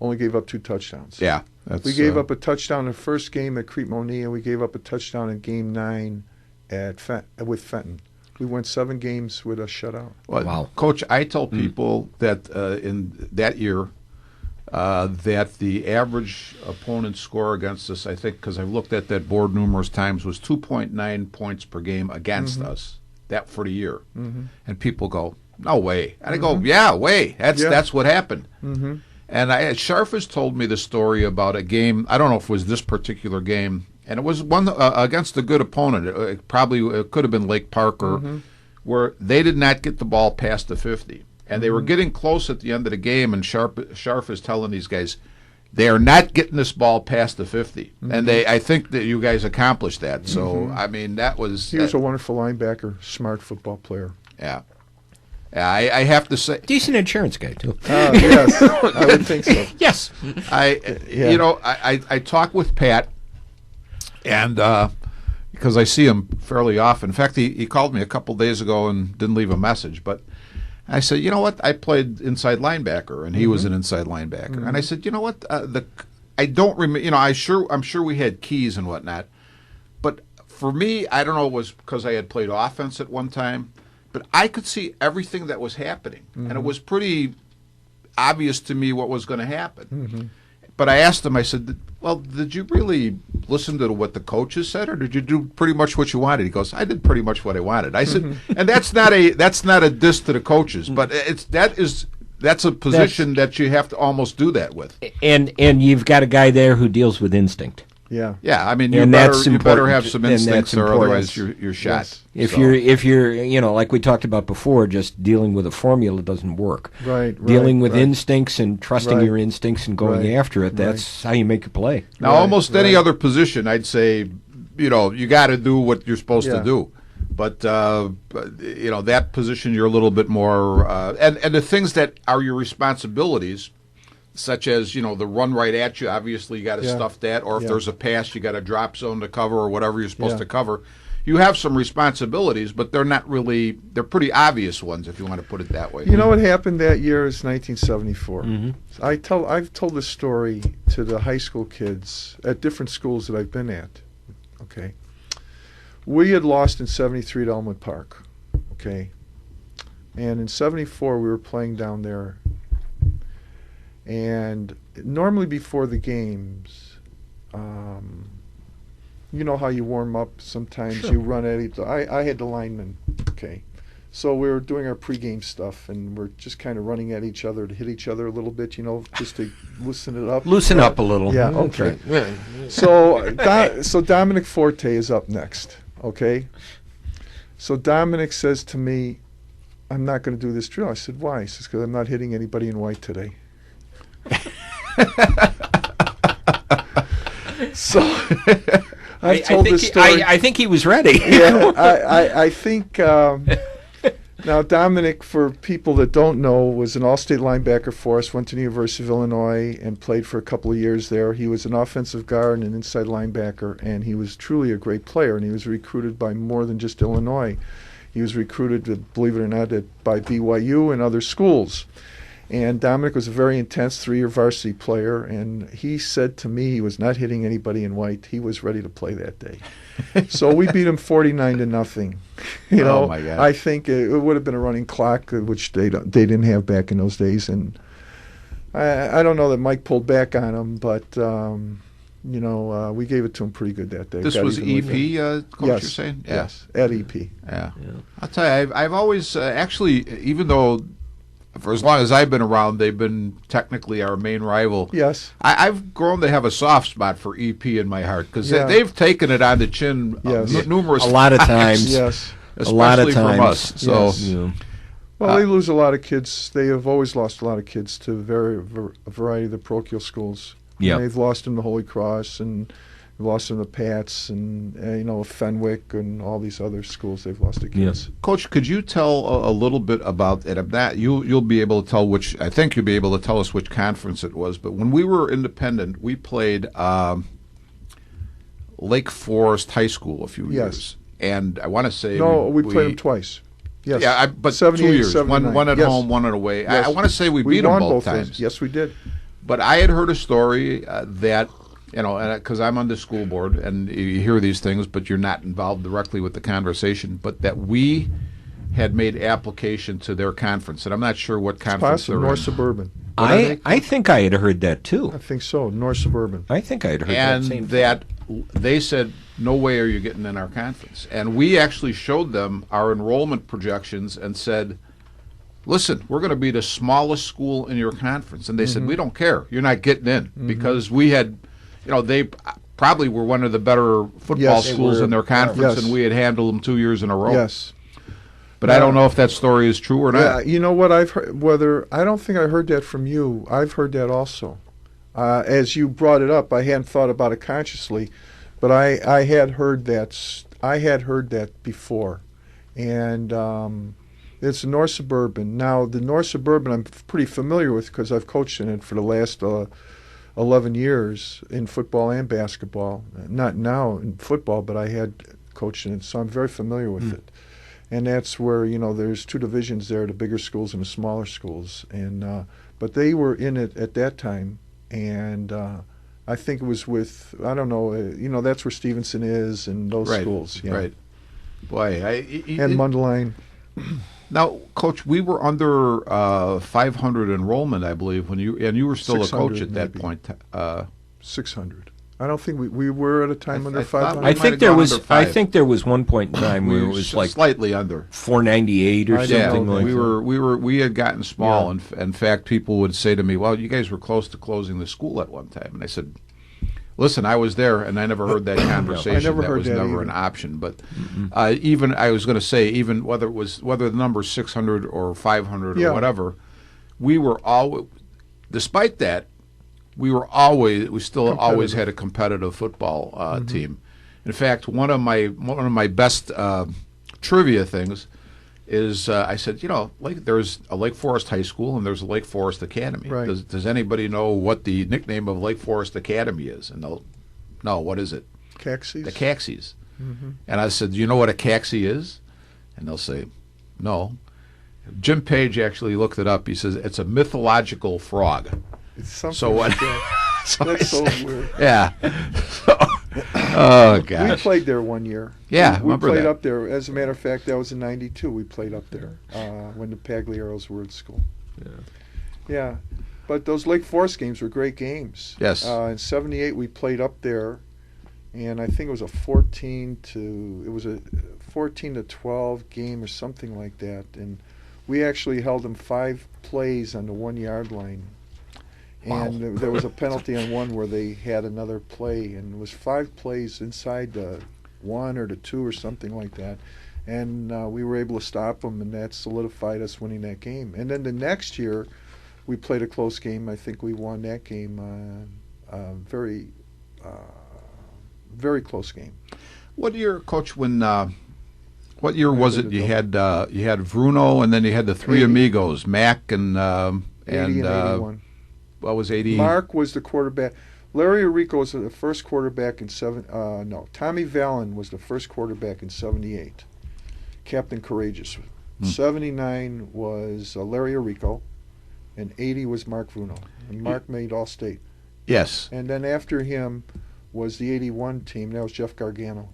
only gave up 2 touchdowns. Yeah. We gave up a touchdown in the first game at Crete-Monee, and we gave up a touchdown in game 9 with Fenton. We went 7 games with a shutout. Well, wow. Coach, I tell people that in that year, that the average opponent score against us, I think, because I've looked at that board numerous times, was 2.9 points per game against us. That for the year, and people go, "No way!" And I go, "Yeah, way. That's what happened." And Scharf has told me the story about a game. I don't know if it was this particular game, and it was one against a good opponent. It could have been Lake Park, where they did not get the ball past the 50. And they were getting close at the end of the game, and Scharf is telling these guys, they are not getting this ball past the 50. And I think that you guys accomplished that. So, I mean, that was... He was a wonderful linebacker, smart football player. Yeah. I have to say... Decent insurance guy, too. Yes, I would think so. Yes. You know, I talk with Pat, and... because I see him fairly often. In fact, he called me a couple days ago and didn't leave a message, but... I said, you know what? I played inside linebacker, and he was an inside linebacker. And I said, you know what? I don't remember. You know, I'm sure we had keys and whatnot, but for me, I don't know. It was because I had played offense at one time, but I could see everything that was happening, and it was pretty obvious to me what was going to happen. But I asked him. I said, "Well, did you really listen to what the coaches said, or did you do pretty much what you wanted?" He goes, "I did pretty much what I wanted." I said, and that's not a diss to the coaches, but that's a position that you have to almost do that with. And you've got a guy there who deals with instinct. Yeah. I mean, you better have some instincts, or otherwise you're shot. Yes. If you're you know, like we talked about before, just dealing with a formula doesn't work. Right. Dealing with instincts and trusting your instincts and going after it, that's how you make a play. Now, almost any other position, I'd say, you know, you got to do what you're supposed to do. But that position you're a little bit more, and the things that are your responsibilities, such as the run right at you. Obviously, you got to stuff that, or if there's a pass, you got a drop zone to cover or whatever you're supposed to cover. You have some responsibilities, but they're not really. They're pretty obvious ones, if you want to put it that way. You know what happened that year is 1974. I've told this story to the high school kids at different schools that I've been at. Okay. We had lost in 73 at Elmwood Park, okay? And in 74, we were playing down there. And normally before the games, you know how you warm up sometimes, you run at each other. I had the linemen, okay? So we were doing our pregame stuff, and we're just kind of running at each other to hit each other a little bit, just to loosen it up. Loosen up a little. Yeah, okay. So Dominic Forte is up next. Okay, so Dominic says to me, "I'm not going to do this drill." I said, "Why?" He says, "Because I'm not hitting anybody in white today." So I've told this story. I think he was ready. Yeah, I think now Dominic, for people that don't know, was an all-state linebacker for us. Went to the University of Illinois and played for a couple of years there. He was an offensive guard and an inside linebacker, and he was truly a great player. And he was recruited by more than just Illinois. He was recruited, believe it or not, by BYU and other schools. And Dominic was a very intense 3-year varsity player, and he said to me he was not hitting anybody in white. He was ready to play that day. So we beat him 49-0. Oh my God. I think it would have been a running clock, which they didn't have back in those days. And I don't know that Mike pulled back on him, but we gave it to him pretty good that day. This was EP, Coach, yes, you're saying? Yeah. Yes, at EP. Yeah. I'll tell you, I've always actually, even though for as long as I've been around, they've been technically our main rival. Yes. I've grown to have a soft spot for EP in my heart because they've taken it on the chin numerous a lot of times. Yes. Especially a lot of from times. us. So, yes. Well, they lose a lot of kids. They have always lost a lot of kids to a variety of the parochial schools. Yeah. They've lost them to Holy Cross, and they've lost them to Pats, and Fenwick, and all these other schools. They've lost to kids. Yeah. Coach, could you tell a little bit about it? That you'll be able to tell which. I think you'll be able to tell us which conference it was. But when we were independent, we played Lake Forest High School a few years, and I want to say we played them twice. Yes. Yeah, but 2 years. One at home, one at away. Yes. I want to say we beat them both times. Those. Yes, we did. But I had heard a story that, because I'm on the school board, and you hear these things, but you're not involved directly with the conversation, but that we had made application to their conference, and I'm not sure what conference they're in. North Suburban. I think I had heard that, too. I think so, North Suburban. I think I had heard and that same that they said, no way are you getting in our conference. And we actually showed them our enrollment projections and said, listen, we're going to be the smallest school in your conference. And they said, we don't care. You're not getting in. Because we had, they probably were one of the better football schools in their conference, and we had handled them 2 years in a row. Yes. But I don't know if that story is true or not. Yeah, you know what I've heard? I don't think I heard that from you. I've heard that also. As you brought it up, I hadn't thought about it consciously, but I had heard that. I had heard that before, and it's North Suburban. Now, the North Suburban I'm pretty familiar with because I've coached in it for the last 11 years in football and basketball. Not now in football, but I had coached in it, so I'm very familiar with it. And that's where, there's two divisions there, the bigger schools and the smaller schools. And but they were in it at that time, and I think it was with, I don't know, that's where Stevenson is and those schools. Yeah. Right. Boy, and Mundelein. Now, Coach, we were under 500 enrollment, I believe, when you were still a coach at that point. 600. I don't think we were at a time under 500. I think there was one point in time where it was like slightly under 498 or something like that. We had gotten small. Yeah. In fact, people would say to me, "Well, you guys were close to closing the school at one time." And I said, "Listen, I was there, and I never heard that conversation. I never heard was that never either. An option." But even I was going to say, even whether the number 600 or 500 or whatever, we were always, despite that. We still always had a competitive football team. In fact, one of my best trivia things is I said, there's a Lake Forest High School and there's a Lake Forest Academy. Right. Does anybody know what the nickname of Lake Forest Academy is? And they'll, no, what is it? Caxies? The Caxies. Mm-hmm. And I said, do you know what a Caxie is? And they'll say, no. Jim Page actually looked it up. He says it's a mythological frog. It's something So what? like that. That's so weird. Yeah. Oh gosh. We played there one year. Yeah, we remember played that. up there. As a matter of fact, that was in '92. We played up there when the Paglieros were at school. Yeah, but those Lake Forest games were great games. Yes. In '78, we played up there, and I think it was a 14 to 12 game or something like that. And we actually held them 5 plays on the 1 yard line. And Wow. there was a penalty on one where they had another play, and it was 5 plays inside the 1 or the 2 or something like that. And we were able to stop them, and that solidified us winning that game. And then the next year, we played a close game. I think we won that game, very close game. What year, Coach? What year was it? You had Bruno, and then you had the 3 amigos, Mac and 80 and 81. What was 80? Mark was the quarterback. Larry Arrico was the first quarterback in Tommy Vallon was the first quarterback in '78. Captain Courageous. 79 was Larry Arrico, and 80 was Mark Bruno. And Mark made All-State. Yes. And then after him was the '81 team. That was Jeff Gargano.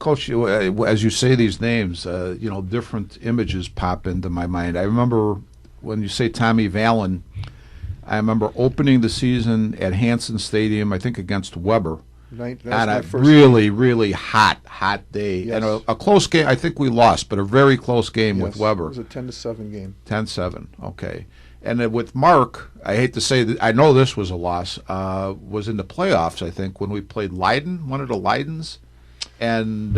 Coach, as you say these names, different images pop into my mind. I remember when you say Tommy Vallon, I remember opening the season at Hanson Stadium, I think against Weber, That's on my a first really, really hot day. Yes. And a close game. I think we lost, but a very close game with Yes, Weber. It was a 10-7 game. 10-7, okay. And then with Mark, I hate to say that, I know this was a loss, was in the playoffs, I think, when we played Leiden, one of the Leidens. And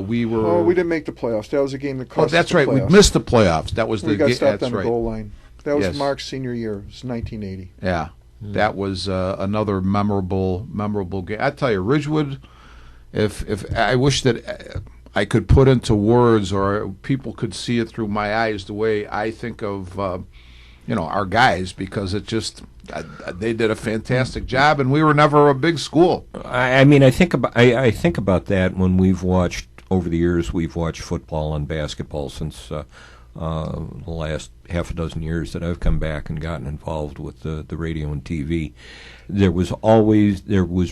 we were... Oh, we didn't make the playoffs. That was a game that cost us that's the right. We playoffs. missed the playoffs. That was We the got game. stopped That's on the right. goal line. That was Yes. Mark's senior year. It was 1980. Yeah, that was another memorable game. I tell you, Ridgewood. If I wish that I could put into words, or people could see it through my eyes, the way I think of our guys, because it just they did a fantastic job, and we were never a big school. I mean, I think about that when we've watched over the years. We've watched football and basketball since the last half a dozen years that I've come back and gotten involved with the radio and TV. There was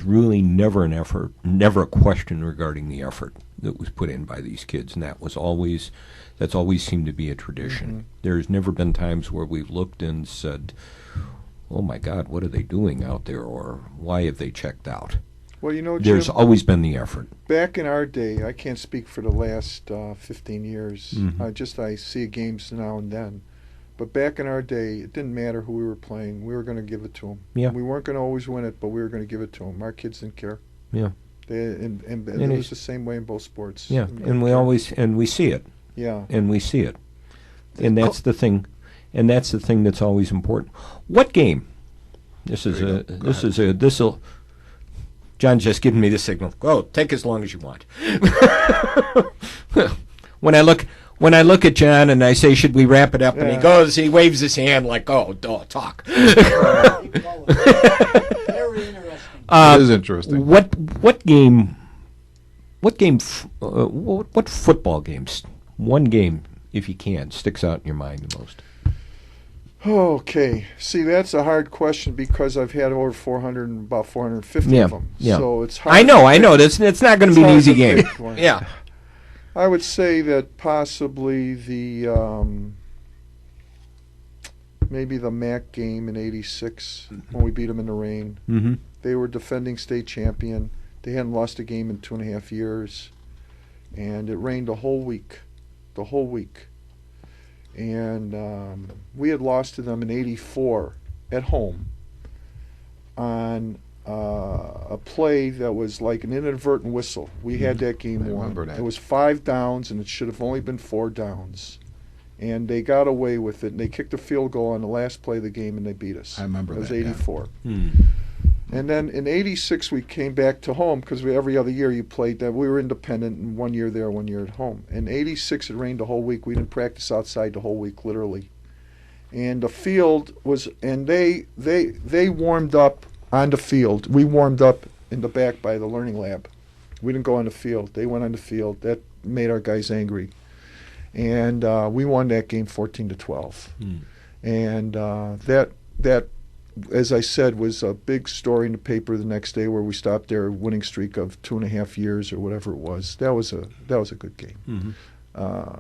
really never an effort, never a question regarding the effort that was put in by these kids, and that's always seemed to be a tradition. Mm-hmm. There's never been times where we've looked and said, "Oh my God, what are they doing out there?" or "Why have they checked out?" Well, Jim, there's always been the effort. Back in our day, I can't speak for the last 15 years. Mm-hmm. I see games now and then. But back in our day, it didn't matter who we were playing. We were going to give it to them. Yeah. We weren't going to always win it, but we were going to give it to them. Our kids didn't care. Yeah. And it was the same way in both sports. Yeah, and we see it. Yeah. And we see it. And that's the thing. And that's the thing that's always important. What game? This'll. John's just giving me the signal. Go, take as long as you want. When I look at John and I say, "Should we wrap it up?" and he waves his hand like, "Oh, talk." Very interesting. It is interesting. What football games? One game, if you can, sticks out in your mind the most. Okay. See, that's a hard question because I've had over 450 of them. Yeah. So it's hard. I know. It's not going to be an easy game. Yeah. I would say that possibly maybe the MAC game in '86 when we beat them in the rain. Mm-hmm. They were defending state champion. They hadn't lost a game in 2.5 years, and it rained the whole week. And we had lost to them in '84 at home on a play that was like an inadvertent whistle. We had that game won. Remember that. It was 5 downs, and it should have only been 4 downs. And they got away with it, and they kicked a field goal on the last play of the game, and they beat us. I remember it was that, yeah. '84. And then in '86 we came back to home because every other year you played that. We were independent, and 1 year there, 1 year at home. In '86 it rained the whole week. We didn't practice outside the whole week, literally. And the field was, and they warmed up on the field. We warmed up in the back by the learning lab. We didn't go on the field. They went on the field. That made our guys angry. And we won that game 14-12. And that, as I said, was a big story in the paper the next day, where we stopped their winning streak of 2.5 years or whatever it was. That was a good game.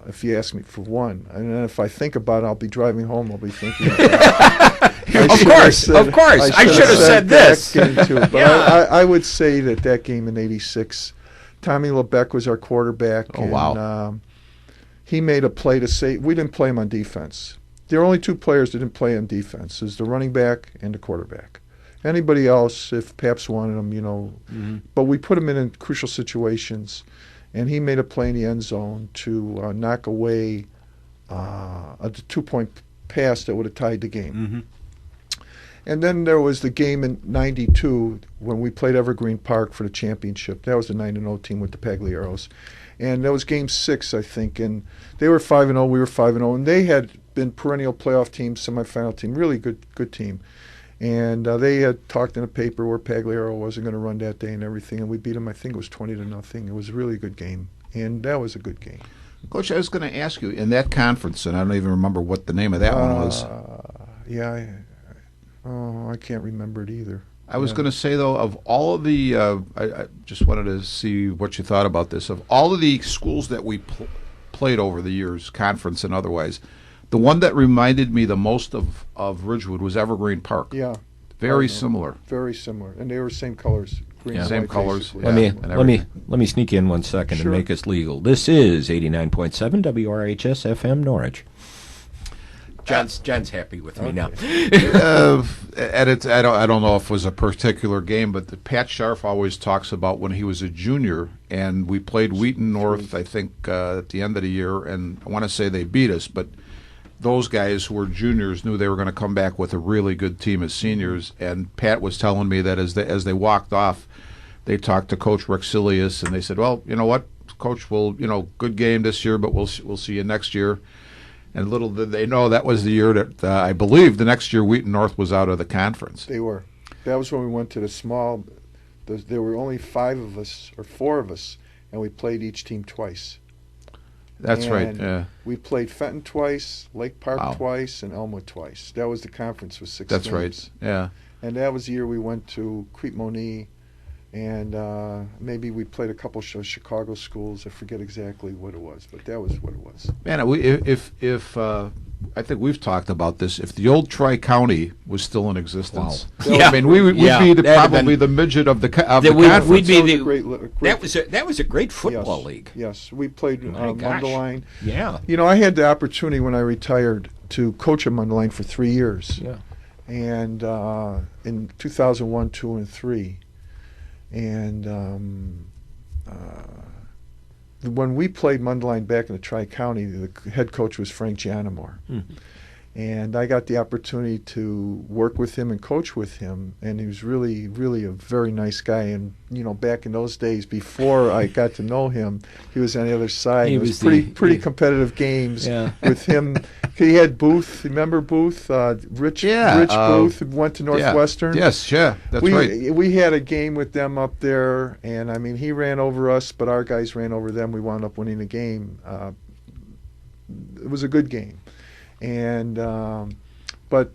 If you ask me for one, and then if I think about it, I'll be driving home. I'll be thinking. Of course. I should have said this. Game too. But I would say that game in '86, Tommy LeBeck was our quarterback. Oh, wow. And, he made a play to say we didn't play him on defense. There are only two players that didn't play on defense: is the running back and the quarterback. Anybody else, if Paps wanted them, but we put him in crucial situations, and he made a play in the end zone to knock away a 2-point pass that would have tied the game. And then there was the game in '92 when we played Evergreen Park for the championship. That was the 9-0 team with the Paglieros. And that was game 6, I think. And they were 5-0, we were 5-0. And they had been perennial playoff team, semifinal team, really good team. And they had talked in a paper where Pagliaro wasn't going to run that day and everything. And we beat them, I think it was 20-0. It was a really good game. And that was a good game. Coach, I was going to ask you, in that conference, and I don't even remember what the name of that one was. I can't remember it either. I was going to say, though, of all of the, I just wanted to see what you thought about this. Of all of the schools that we played over the years, conference and otherwise, the one that reminded me the most of Ridgewood was Evergreen Park. Yeah. Very similar. Very similar. And they were same colors. Green and same white, colors. basically. Let me sneak in 1 second and make us legal. This is 89.7 WRHS FM Norwich. John's happy with me now. And I don't know if it was a particular game, but Pat Scharf always talks about when he was a junior and we played Wheaton North, I think, at the end of the year, and I want to say they beat us, but those guys who were juniors knew they were going to come back with a really good team as seniors, and Pat was telling me that as they walked off, they talked to Coach Rexilius, and they said, well, you know what, Coach, good game this year, but we'll see you next year. And little did they know that was the year that I believe the next year Wheaton North was out of the conference. They were. That was when we went to the small. There were only 5 of us or 4 of us, and we played each team twice. That's right. Yeah. We played Fenton twice, Lake Park twice, and Elmwood twice. That was the conference with 6 That's games. right. Yeah. And that was the year we went to Crete-Monee, and maybe we played a couple of Chicago schools. I forget exactly what it was, but that was what it was. Man, if I think we've talked about this. If the old Tri-County was still in existence, I mean, we'd be probably the midget of the conference. We'd be that was a great football league. Yes, we played Mundelein. Yeah. I had the opportunity when I retired to coach at Mundelein for 3 years. Yeah. And in 2001, 2, and 3. And when we played Mundelein back in the Tri-County, the head coach was Frank Janamore. And I got the opportunity to work with him and coach with him, and he was really, really a very nice guy. And back in those days, before I got to know him, he was on the other side. It was pretty competitive games with him. He had Booth. Remember Booth? Rich Booth, who went to Northwestern. Yes, that's right. We had a game with them up there, and I mean, he ran over us, but our guys ran over them. We wound up winning the game. It was a good game. And but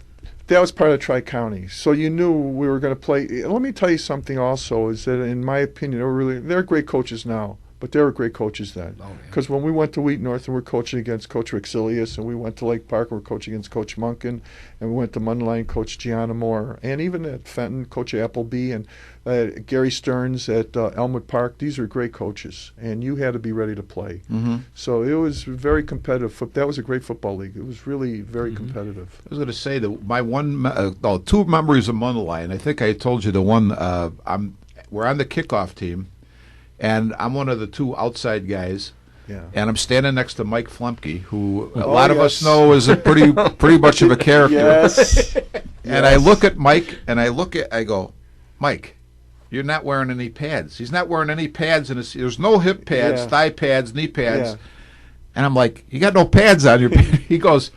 that was part of Tri-County, so you knew we were going to play. Let me tell you something also, is that in my opinion, they're great coaches now, but they were great coaches then. Because when we went to Wheaton North and we're coaching against Coach Rexilius, and we went to Lake Park and we're coaching against Coach Munkin, and we went to Mundelein, Coach Gianna Moore, and even at Fenton, Coach Appleby, and Gary Stearns at Elmwood Park. These are great coaches, and you had to be ready to play. So it was very competitive. That was a great football league. It was really very competitive. I was going to say that my two memories of Mundelein. I think I told you the one. We're on the kickoff team, and I'm one of the 2 outside guys. Yeah. And I'm standing next to Mike Flemke, who a lot of us know is a pretty much of a character. Yes. And I look at Mike, and I go, Mike, you're not wearing any pads. He's not wearing any pads in his. There's no hip pads, thigh pads, knee pads. Yeah. And I'm like, you got no pads on your. He goes,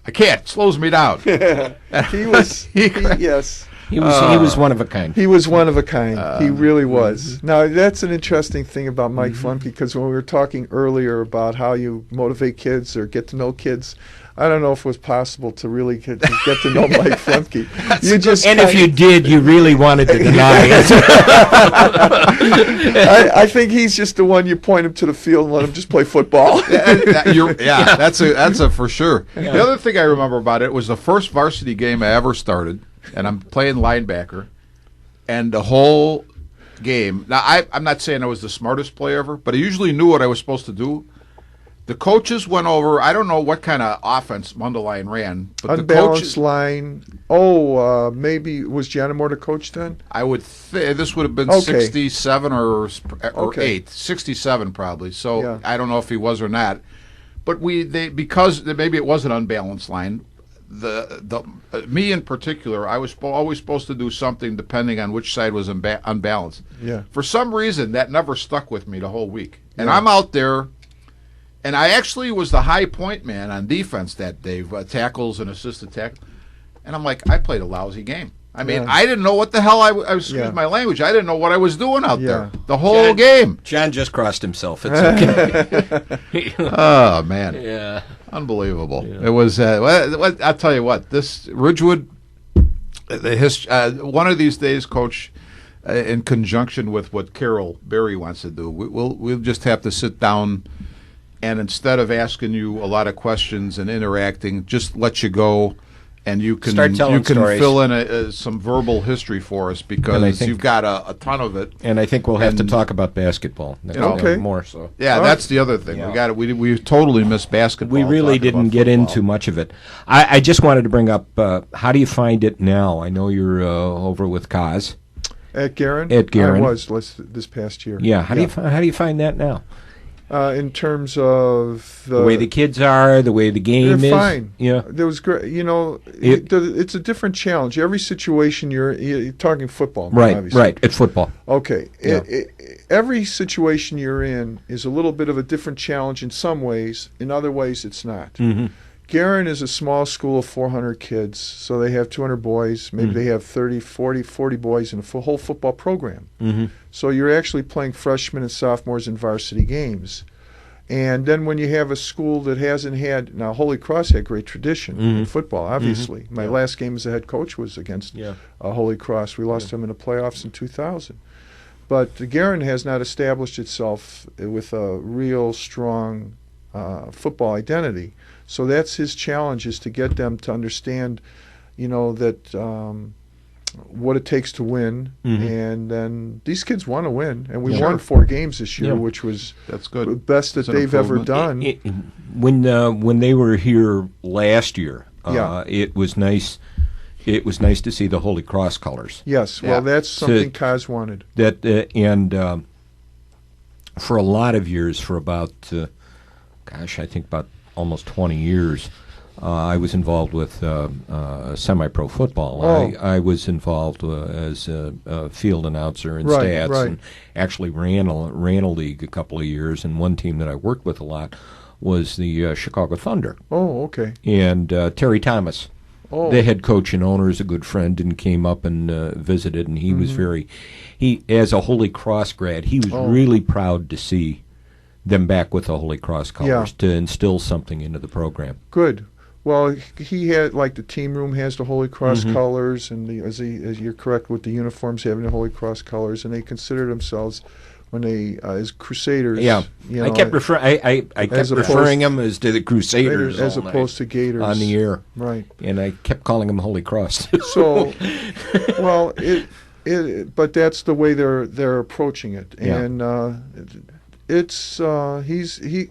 I can't. It slows me down. He was. Yes. He was one of a kind. He was one of a kind. He really was. Now, that's an interesting thing about Mike Flemke, because when we were talking earlier about how you motivate kids or get to know kids, I don't know if it was possible to really get to know Mike Flemke. And if you did, you really wanted to deny it. I think he's just the one you point him to the field and let him just play football. That's a for sure. Yeah. The other thing I remember about it was the first varsity game I ever started, and I'm playing linebacker, and the whole game. Now, I'm not saying I was the smartest player ever, but I usually knew what I was supposed to do. The coaches went over. I don't know what kind of offense Mundelein ran, but unbalanced line. Maybe was Janimore the coach then? I would this would have been 67 or 8, 67 probably. So yeah. I don't know if he was or not. But because maybe it was an unbalanced line. Me in particular, I was always supposed to do something depending on which side was unbalanced. Yeah. For some reason, that never stuck with me the whole week. And I'm out there, and I actually was the high point man on defense that day, tackles and assisted tackles. And I'm like, I played a lousy game. I mean, I didn't know what the hell excuse my language. I didn't know what I was doing out there the whole game. John just crossed himself. It's okay. Oh man. Yeah. Unbelievable. Yeah. It was. I'll tell you what. This Ridgewood, one of these days, Coach, in conjunction with what Carol Berry wants to do, we'll just have to sit down, and instead of asking you a lot of questions and interacting, just let you go. And you can fill in some verbal history for us, because you've got a ton of it. And I think we'll have to talk about basketball more. So that's the other thing. Yeah. We totally missed basketball. We really didn't get into much of it. I just wanted to bring up, how do you find it now? I know you're over with Kaz at Guerin. I was this past year. Yeah. How do you find that now? In terms of the way the kids are, the way the game is. Fine. Yeah. There was great. It's a different challenge. Every situation you're talking football. Right, obviously. Right. It's football. Okay. Yeah. Every situation you're in is a little bit of a different challenge in some ways. In other ways, it's not. Mm-hmm. Guerin is a small school of 400 kids, so they have 200 boys. Maybe they have 30, 40 boys in a whole football program. Mm-hmm. So you're actually playing freshmen and sophomores in varsity games. And then when you have a school that hasn't had, now Holy Cross had great tradition in football, obviously. My last game as a head coach was against Holy Cross. We lost them in the playoffs in 2000. But Guerin has not established itself with a real strong football identity. So that's his challenge, is to get them to understand, that what it takes to win. And then these kids want to win, and we won 4 games this year, which was that's good. The best that they've ever done. When they were here last year, it was nice. It was nice to see the Holy Cross colors. Yes, well, that's something Kaz wanted. And for a lot of years, for about, I think about almost 20 years, I was involved with semi-pro football. I was involved as a field announcer and stats, and actually ran a league a couple of years. And one team that I worked with a lot was the Chicago Thunder. Oh, okay. And Terry Thomas, the head coach and owner, is a good friend, and came up and visited. And he was as a Holy Cross grad, he was really proud to see them back with the Holy Cross colors to instill something into the program. Good. Well, he had, like, the team room has the Holy Cross colors, and as you're correct with the uniforms having the Holy Cross colors, and they consider themselves, when they as Crusaders. Yeah, I kept referring them as to the Crusaders as opposed to Gators on the air. Right. And I kept calling them Holy Cross. So, well, but that's the way they're approaching it, and he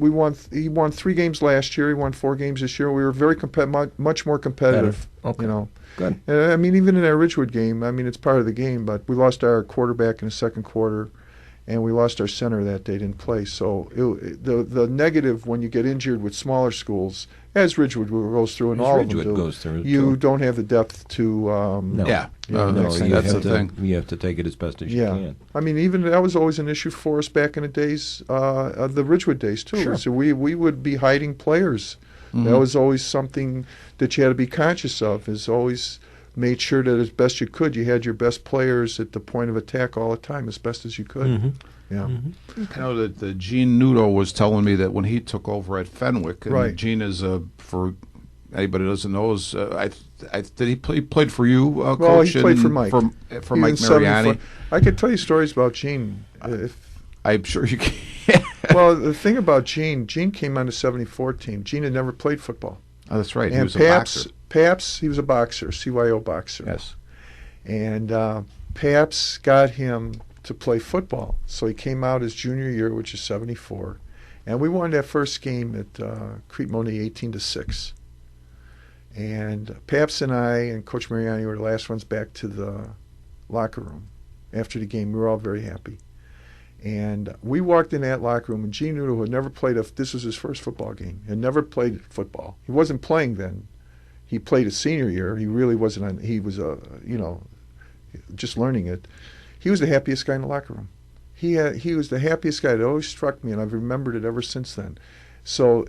won 3 games last year. He won 4 games this year. We were very much more competitive. Okay. Good. And, I mean, even in our Ridgewood game, I mean, it's part of the game, but we lost our quarterback in the second quarter, and we lost our center that day, didn't play. So the negative when you get injured with smaller schools, as Ridgewood goes through and all of them do, you don't have the depth to. No. Yeah, that's the thing. You have to take it as best as you can. I mean, even that was always an issue for us back in the days, the Ridgewood days too. Sure. So we would be hiding players. That was always something that you had to be conscious of. Is always made sure that as best you could, you had your best players at the point of attack all the time, as best as you could. Yeah. I know that Gene Nudo was telling me that when he took over at Fenwick, and Gene is for anybody who doesn't know, is did he played for you, Coach? Well, he played for Mike. For Mike Mariani. I could tell you stories about Gene. I'm sure you can. Well, the thing about Gene came on the '74 team. Gene had never played football. Oh, that's right. And he was a boxer. Paps, he was a boxer, CYO boxer. Yes. And Paps got him to play football. So he came out his junior year, which is '74. And we won that first game at Crete Money 18-6. And Paps and I and Coach Mariani were the last ones back to the locker room after the game. We were all very happy. And we walked in that locker room, and Gene Nudo, who had never played this was his first football game, had never played football. He wasn't playing then. He played his senior year. He really wasn't. He was just learning it. He was the happiest guy in the locker room. He was the happiest guy. It always struck me, and I've remembered it ever since then. So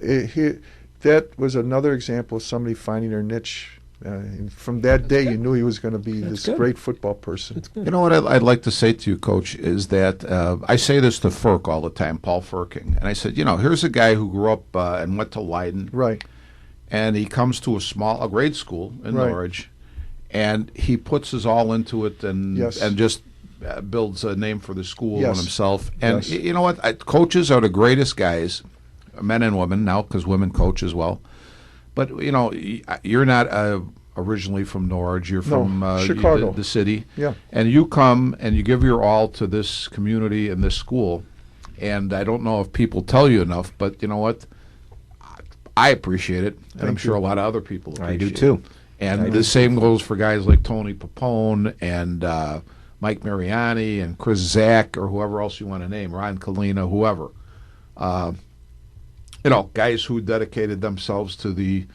that was another example of somebody finding their niche. And from that day, you knew he was going to be this great football person. You know what I'd like to say to you, Coach, is that I say this to Ferk all the time, Paul Ferking, and I said, here's a guy who grew up and went to Leiden, right? And he comes to a grade school in Norwich, and he puts his all into it, and just builds a name for the school and himself. And you know what? Coaches are the greatest guys, men and women now, because women coach as well. But you're not originally from Norwich. You're from Chicago, the city. Yeah. And you come and you give your all to this community and this school. And I don't know if people tell you enough, but you know what? I appreciate it, and I'm sure a lot of other people appreciate it. I do too. And the same goes for guys like Tony Papone and Mike Mariani and Chris Zach or whoever else you want to name, Ron Kalina, whoever. Guys who dedicated themselves to the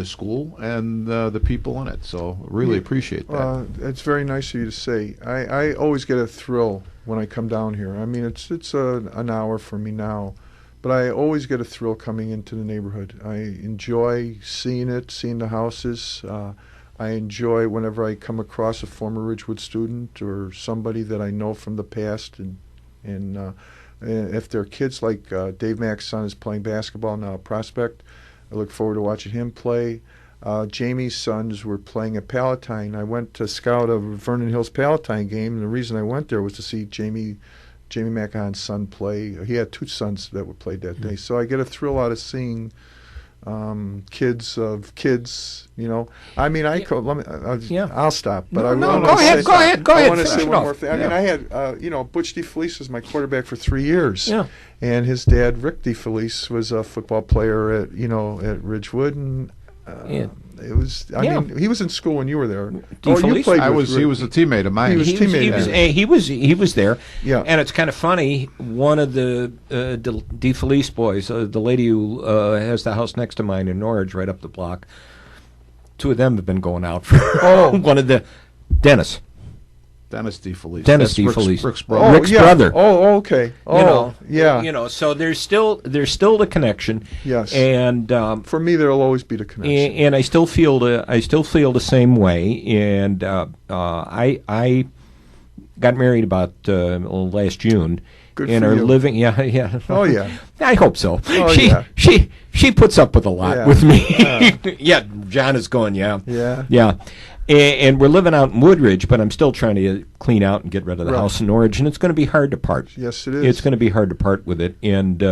school and the people in it. So really appreciate that. It's very nice of you to say. I always get a thrill when I come down here. I mean, it's an hour for me now, but I always get a thrill coming into the neighborhood. I enjoy seeing it, seeing the houses. I enjoy whenever I come across a former Ridgewood student or somebody that I know from the past, and if they're kids like Dave Mack's son is playing basketball now at Prospect, I look forward to watching him play. Jamie's sons were playing at Palatine. I went to scout a Vernon Hills Palatine game, and the reason I went there was to see Jamie Macahan's son play. He had two sons that were played that day, so I get a thrill out of seeing kids of kids. I mean, I'll stop. But Go ahead. I want to say one more thing. I mean, I had Butch DeFelice was my quarterback for 3 years. Yeah. And his dad, Rick DeFelice, was a football player at Ridgewood, and it was. I mean, he was in school when you were there. DeFelice? You played He with Rick. was a teammate of mine. He was there. Yeah. And it's kind of funny. One of the DeFelice boys, the lady who has the house next to mine in Norwich, right up the block. Two of them have been going out for one of the Dennis DeFelice. Rick's brother. Rick's brother. Oh, okay. Yeah. So there's still the connection. Yes. And for me, there'll always be the connection. And I still feel the same way. And I got married about last June. Good and for are you. living. Yeah. Oh yeah. I hope so. Oh, She puts up with a lot with me. Yeah. John is going. Yeah. And we're living out in Woodridge, but I'm still trying to clean out and get rid of the house in Norwich, and it's going to be hard to part. Yes, it is. It's going to be hard to part with it, and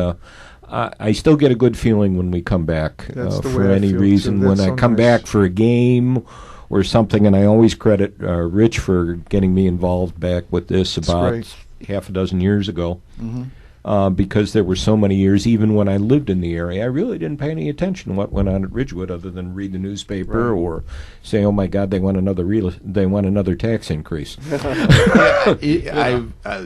I still get a good feeling when we come back for any reason. When I come back for a game or something, and I always credit Rich for getting me involved back with this about half a dozen years ago. Mm-hmm. because there were so many years, even when I lived in the area, I really didn't pay any attention to what went on at Ridgewood other than read the newspaper or say, oh, my God, they want another tax increase.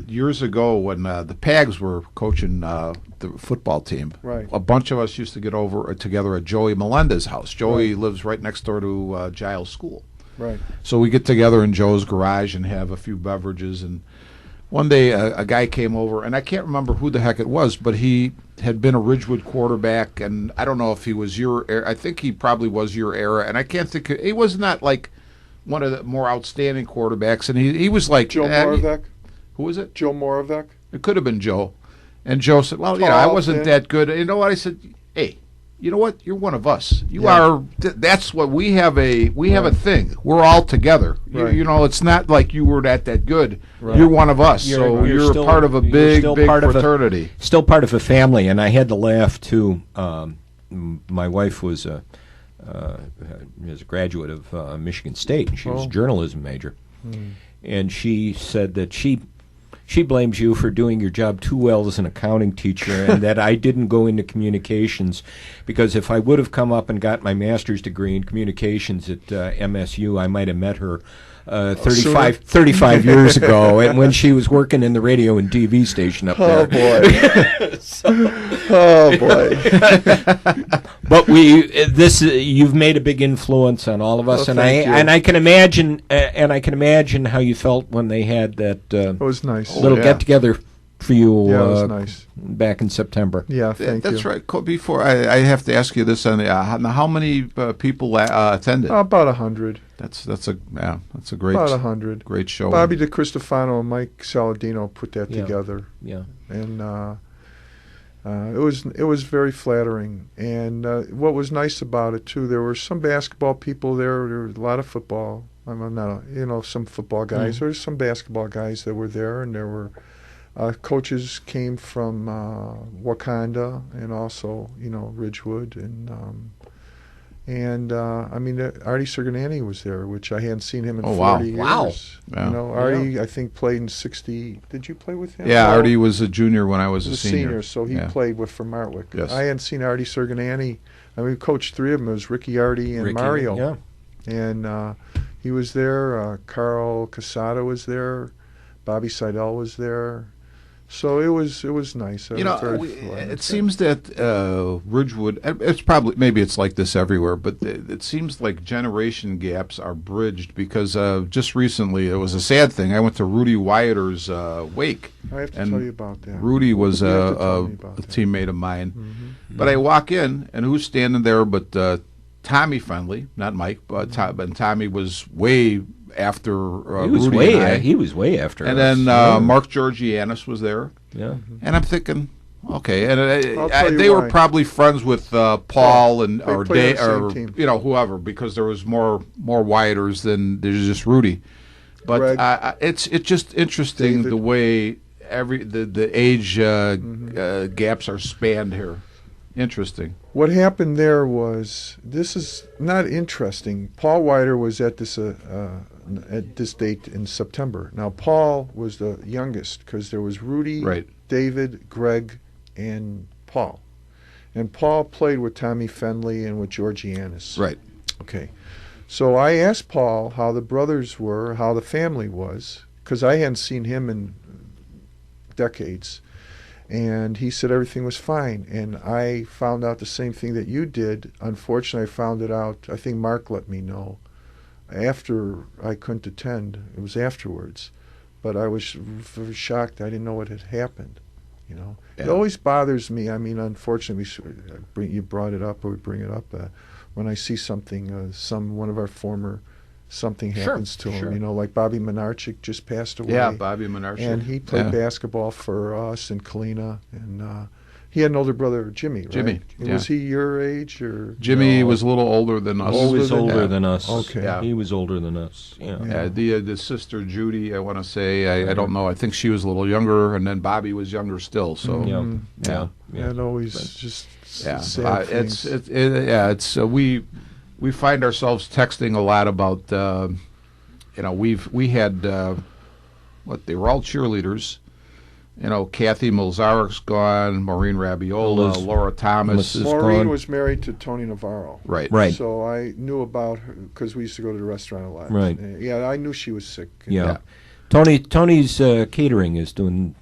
Years ago when the Pags were coaching the football team, a bunch of us used to get together at Joey Melendez's house. Joey lives right next door to Giles School. Right. So we get together in Joe's garage and have a few beverages. And one day a guy came over, and I can't remember who the heck it was, but he had been a Ridgewood quarterback, and I don't know if he was your era. I think he probably was your era, and I can't think he was not like one of the more outstanding quarterbacks, and he was like Joe Moravec. Who was it? Joe Moravec. It could have been Joe. And Joe said, well, I wasn't that good. You know what? I said, hey, you know what? You're one of us. You are. That's what we have. We have a thing. We're all together. Right. It's not like you were that good. Right. You're one of us. You're a part of a big fraternity. Still part of a family, and I had to laugh too. My wife was a graduate of Michigan State. She was a journalism major, and she said that she blames you for doing your job too well as an accounting teacher, and that I didn't go into communications, because if I would have come up and got my master's degree in communications at MSU, I might have met her 35 years ago, and when she was working in the radio and TV station up there. Oh boy! But you've made a big influence on all of us, and I can imagine how you felt when they had that. It was nice. Little get together for you. Yeah, it was nice. Back in September. Yeah, that's right. Before I have to ask you this, on how many people attended? About 100. That's a great, about 100. Great show. Bobby DeCristofano and Mike Saladino put that together. Yeah, and it was very flattering. And what was nice about it too, there were some basketball people there. There was a lot of football. I'm not, some football guys. There were some basketball guys that were there, and there were coaches came from Wakanda and also Ridgewood and Artie Serganani was there, which I hadn't seen him in 40 years. Wow. Yeah. Artie, I think, played in 60. Did you play with him? Yeah, Artie was a junior when I was a senior. So he played for Martwick. Yes. I hadn't seen Artie Serganani. We coached three of them. It was Ricky, Artie, and Mario. Yeah. And he was there. Carl Casada was there. Bobby Seidel was there. So it was nice. It seems that Ridgewood, maybe it's like this everywhere, but it seems like generation gaps are bridged, because just recently, it was a sad thing. I went to Rudy Wyatter's wake. I have to tell you about that. Rudy was a teammate of mine. Mm-hmm. But I walk in, and who's standing there but Tommy Friendly, not Mike, but Tommy was way after Rudy and I. He was way after and us. then Mark Georgianis was there. Yeah. And I'm thinking, okay, and they were probably friends with Paul or Dave or whoever, because there was more Wyatters than there's just Rudy. But it's just interesting the way the age gaps are spanned here. Interesting. What happened there was, this is not interesting. Paul Weider was at this date in September. Now, Paul was the youngest, because there was Rudy, David, Greg, and Paul. And Paul played with Tommy Fenley and with Georgianis. Right. Okay. So I asked Paul how the brothers were, how the family was, because I hadn't seen him in decades. And he said everything was fine. And I found out the same thing that you did. Unfortunately, I found it out, I think Mark let me know, after I couldn't attend. It was afterwards. But I was shocked. I didn't know what had happened. Yeah. It always bothers me. I mean, unfortunately, you brought it up, or we bring it up, when I see something, one of our former something happens to him. Like Bobby Menarchik just passed away. Yeah, Bobby Menarchik. And he played basketball for us in Kalina. And he had an older brher, Jimmy, right? Jimmy. Was he your age? Or Jimmy was a little older than us. He was older than us. Okay. Yeah. He was older than us. Yeah. The sister, Judy, I want to say, I don't know, I think she was a little younger, and then Bobby was younger still. So, It always just sad things. We find ourselves texting a lot about, we had, they were all cheerleaders, Kathy Milzarik's gone, Maureen Rabiola, Liz- Laura Thomas. Mrs. Maureen gone. was married to Tony Navarro. Right. Right. So I knew about her because we used to go to the restaurant a lot. Right. Yeah, I knew she was sick. Yeah. Tony's catering is doing.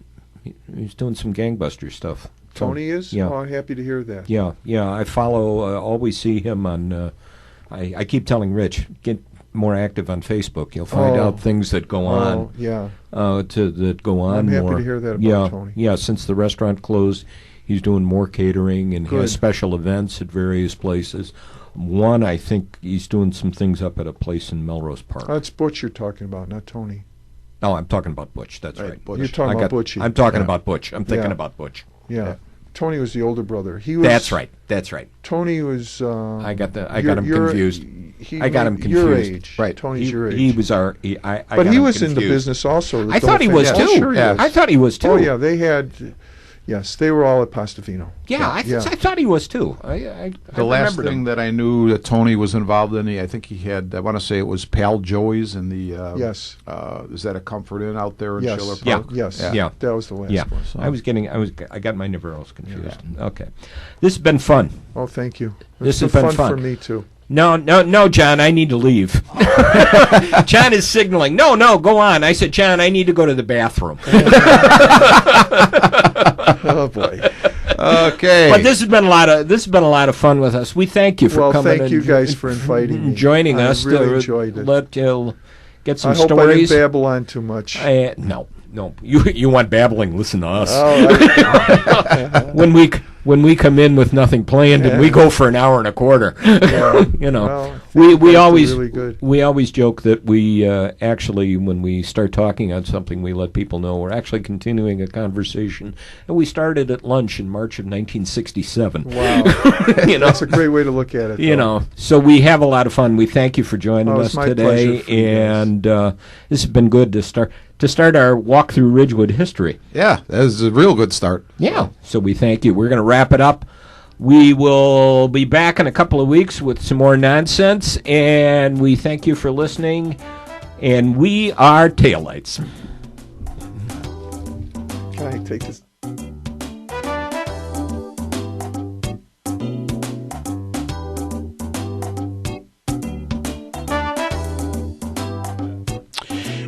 He's doing some gangbuster stuff. Tony is? Yeah. Oh, I'm happy to hear that. Yeah. I follow. Always see him on. I keep telling Rich, get more active on Facebook. You'll find out things that go on. Oh, yeah. That go on. I'm happy more. to hear that about Tony. Yeah. Since the restaurant closed, he's doing more catering and Good. has special events at various places. One, I think he's doing some things up at a place in Melrose Park. That's Butch you're talking about, not Tony. Oh, I'm talking about Butch. That's right. Butch. You're talking about Butchie. I'm talking about Butch. I'm thinking Yeah. about Butch. Yeah. Tony was the older brother. He was. That's right. Tony was. I got him you're- confused. He I got him Your confused. age. Right. Tony's your age. He was our. I but got he him was in the confused. business also. I thought he was Yeah, too. sure he was. I thought he was too. Oh yeah, they had. Yes, they were all at Pastafino. Yeah, I thought he was too. I The last remembered thing him. that I knew that Tony was involved in, I think he had, I want to say it was Pal Joey's in the, Yes. is that a Comfort Inn out there in Yes. Schiller Yeah. Park? Yes. Yeah. That was the last Yeah, one. I got my Navarros confused. Okay, this has been fun. Oh, thank you. This It's has been fun fun. for me too. No, John, I need to leave. John is signaling. No, go on. I said, John, I need to go to the bathroom. Oh boy. Okay. But this has been a lot of fun with us. We thank you for Well, coming. thank you guys for inviting me. joining I us. really to enjoyed it. Let get some I hope I stories. didn't babble on too much. No. You want babbling? Listen to us. Oh, When we come in with nothing planned and we go for an hour and a quarter, Well, we they're always really good. we always joke that we actually, when we start talking on something, we let people know we're actually continuing a conversation, and we started at lunch in March of 1967. Wow. That's a great way to look at it. though. So we have a lot of fun. We thank you for joining Oh, us it's my today, pleasure for you guys. and this has been good to start our walk through Ridgewood history. Yeah, that was a real good start. Yeah. So we thank you. We're going to wrap it up. We will be back in a couple of weeks with some more nonsense, and we thank you for listening. And we are Taillights. Can I take this?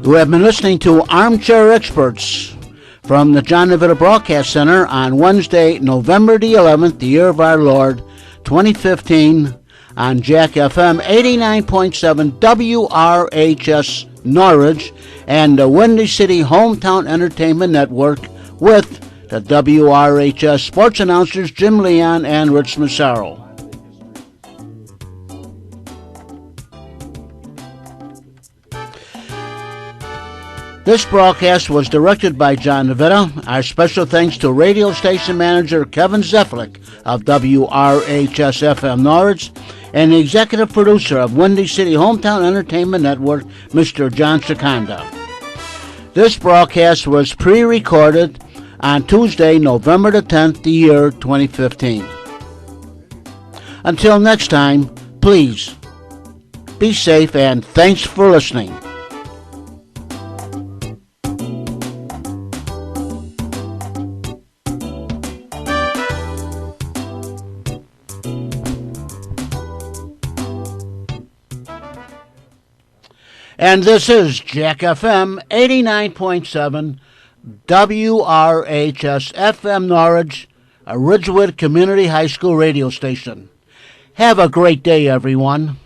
You have been listening to Armchair Experts from the John Nevada Broadcast Center on Wednesday, November the 11th, the year of our Lord, 2015, on Jack FM 89.7 WRHS Norwich and the Windy City Hometown Entertainment Network with the WRHS sports announcers Jim Leon and Rich Massaro. This broadcast was directed by John Nevada. Our special thanks to radio station manager Kevin Zeflik of WRHS-FM Norwich and the executive producer of Windy City Hometown Entertainment Network, Mr. John Seconda. This broadcast was pre-recorded on Tuesday, November the 10th, the year 2015. Until next time, please be safe and thanks for listening. And this is Jack FM 89.7 WRHS FM Norwich, a Ridgewood Community High School radio station. Have a great day, everyone.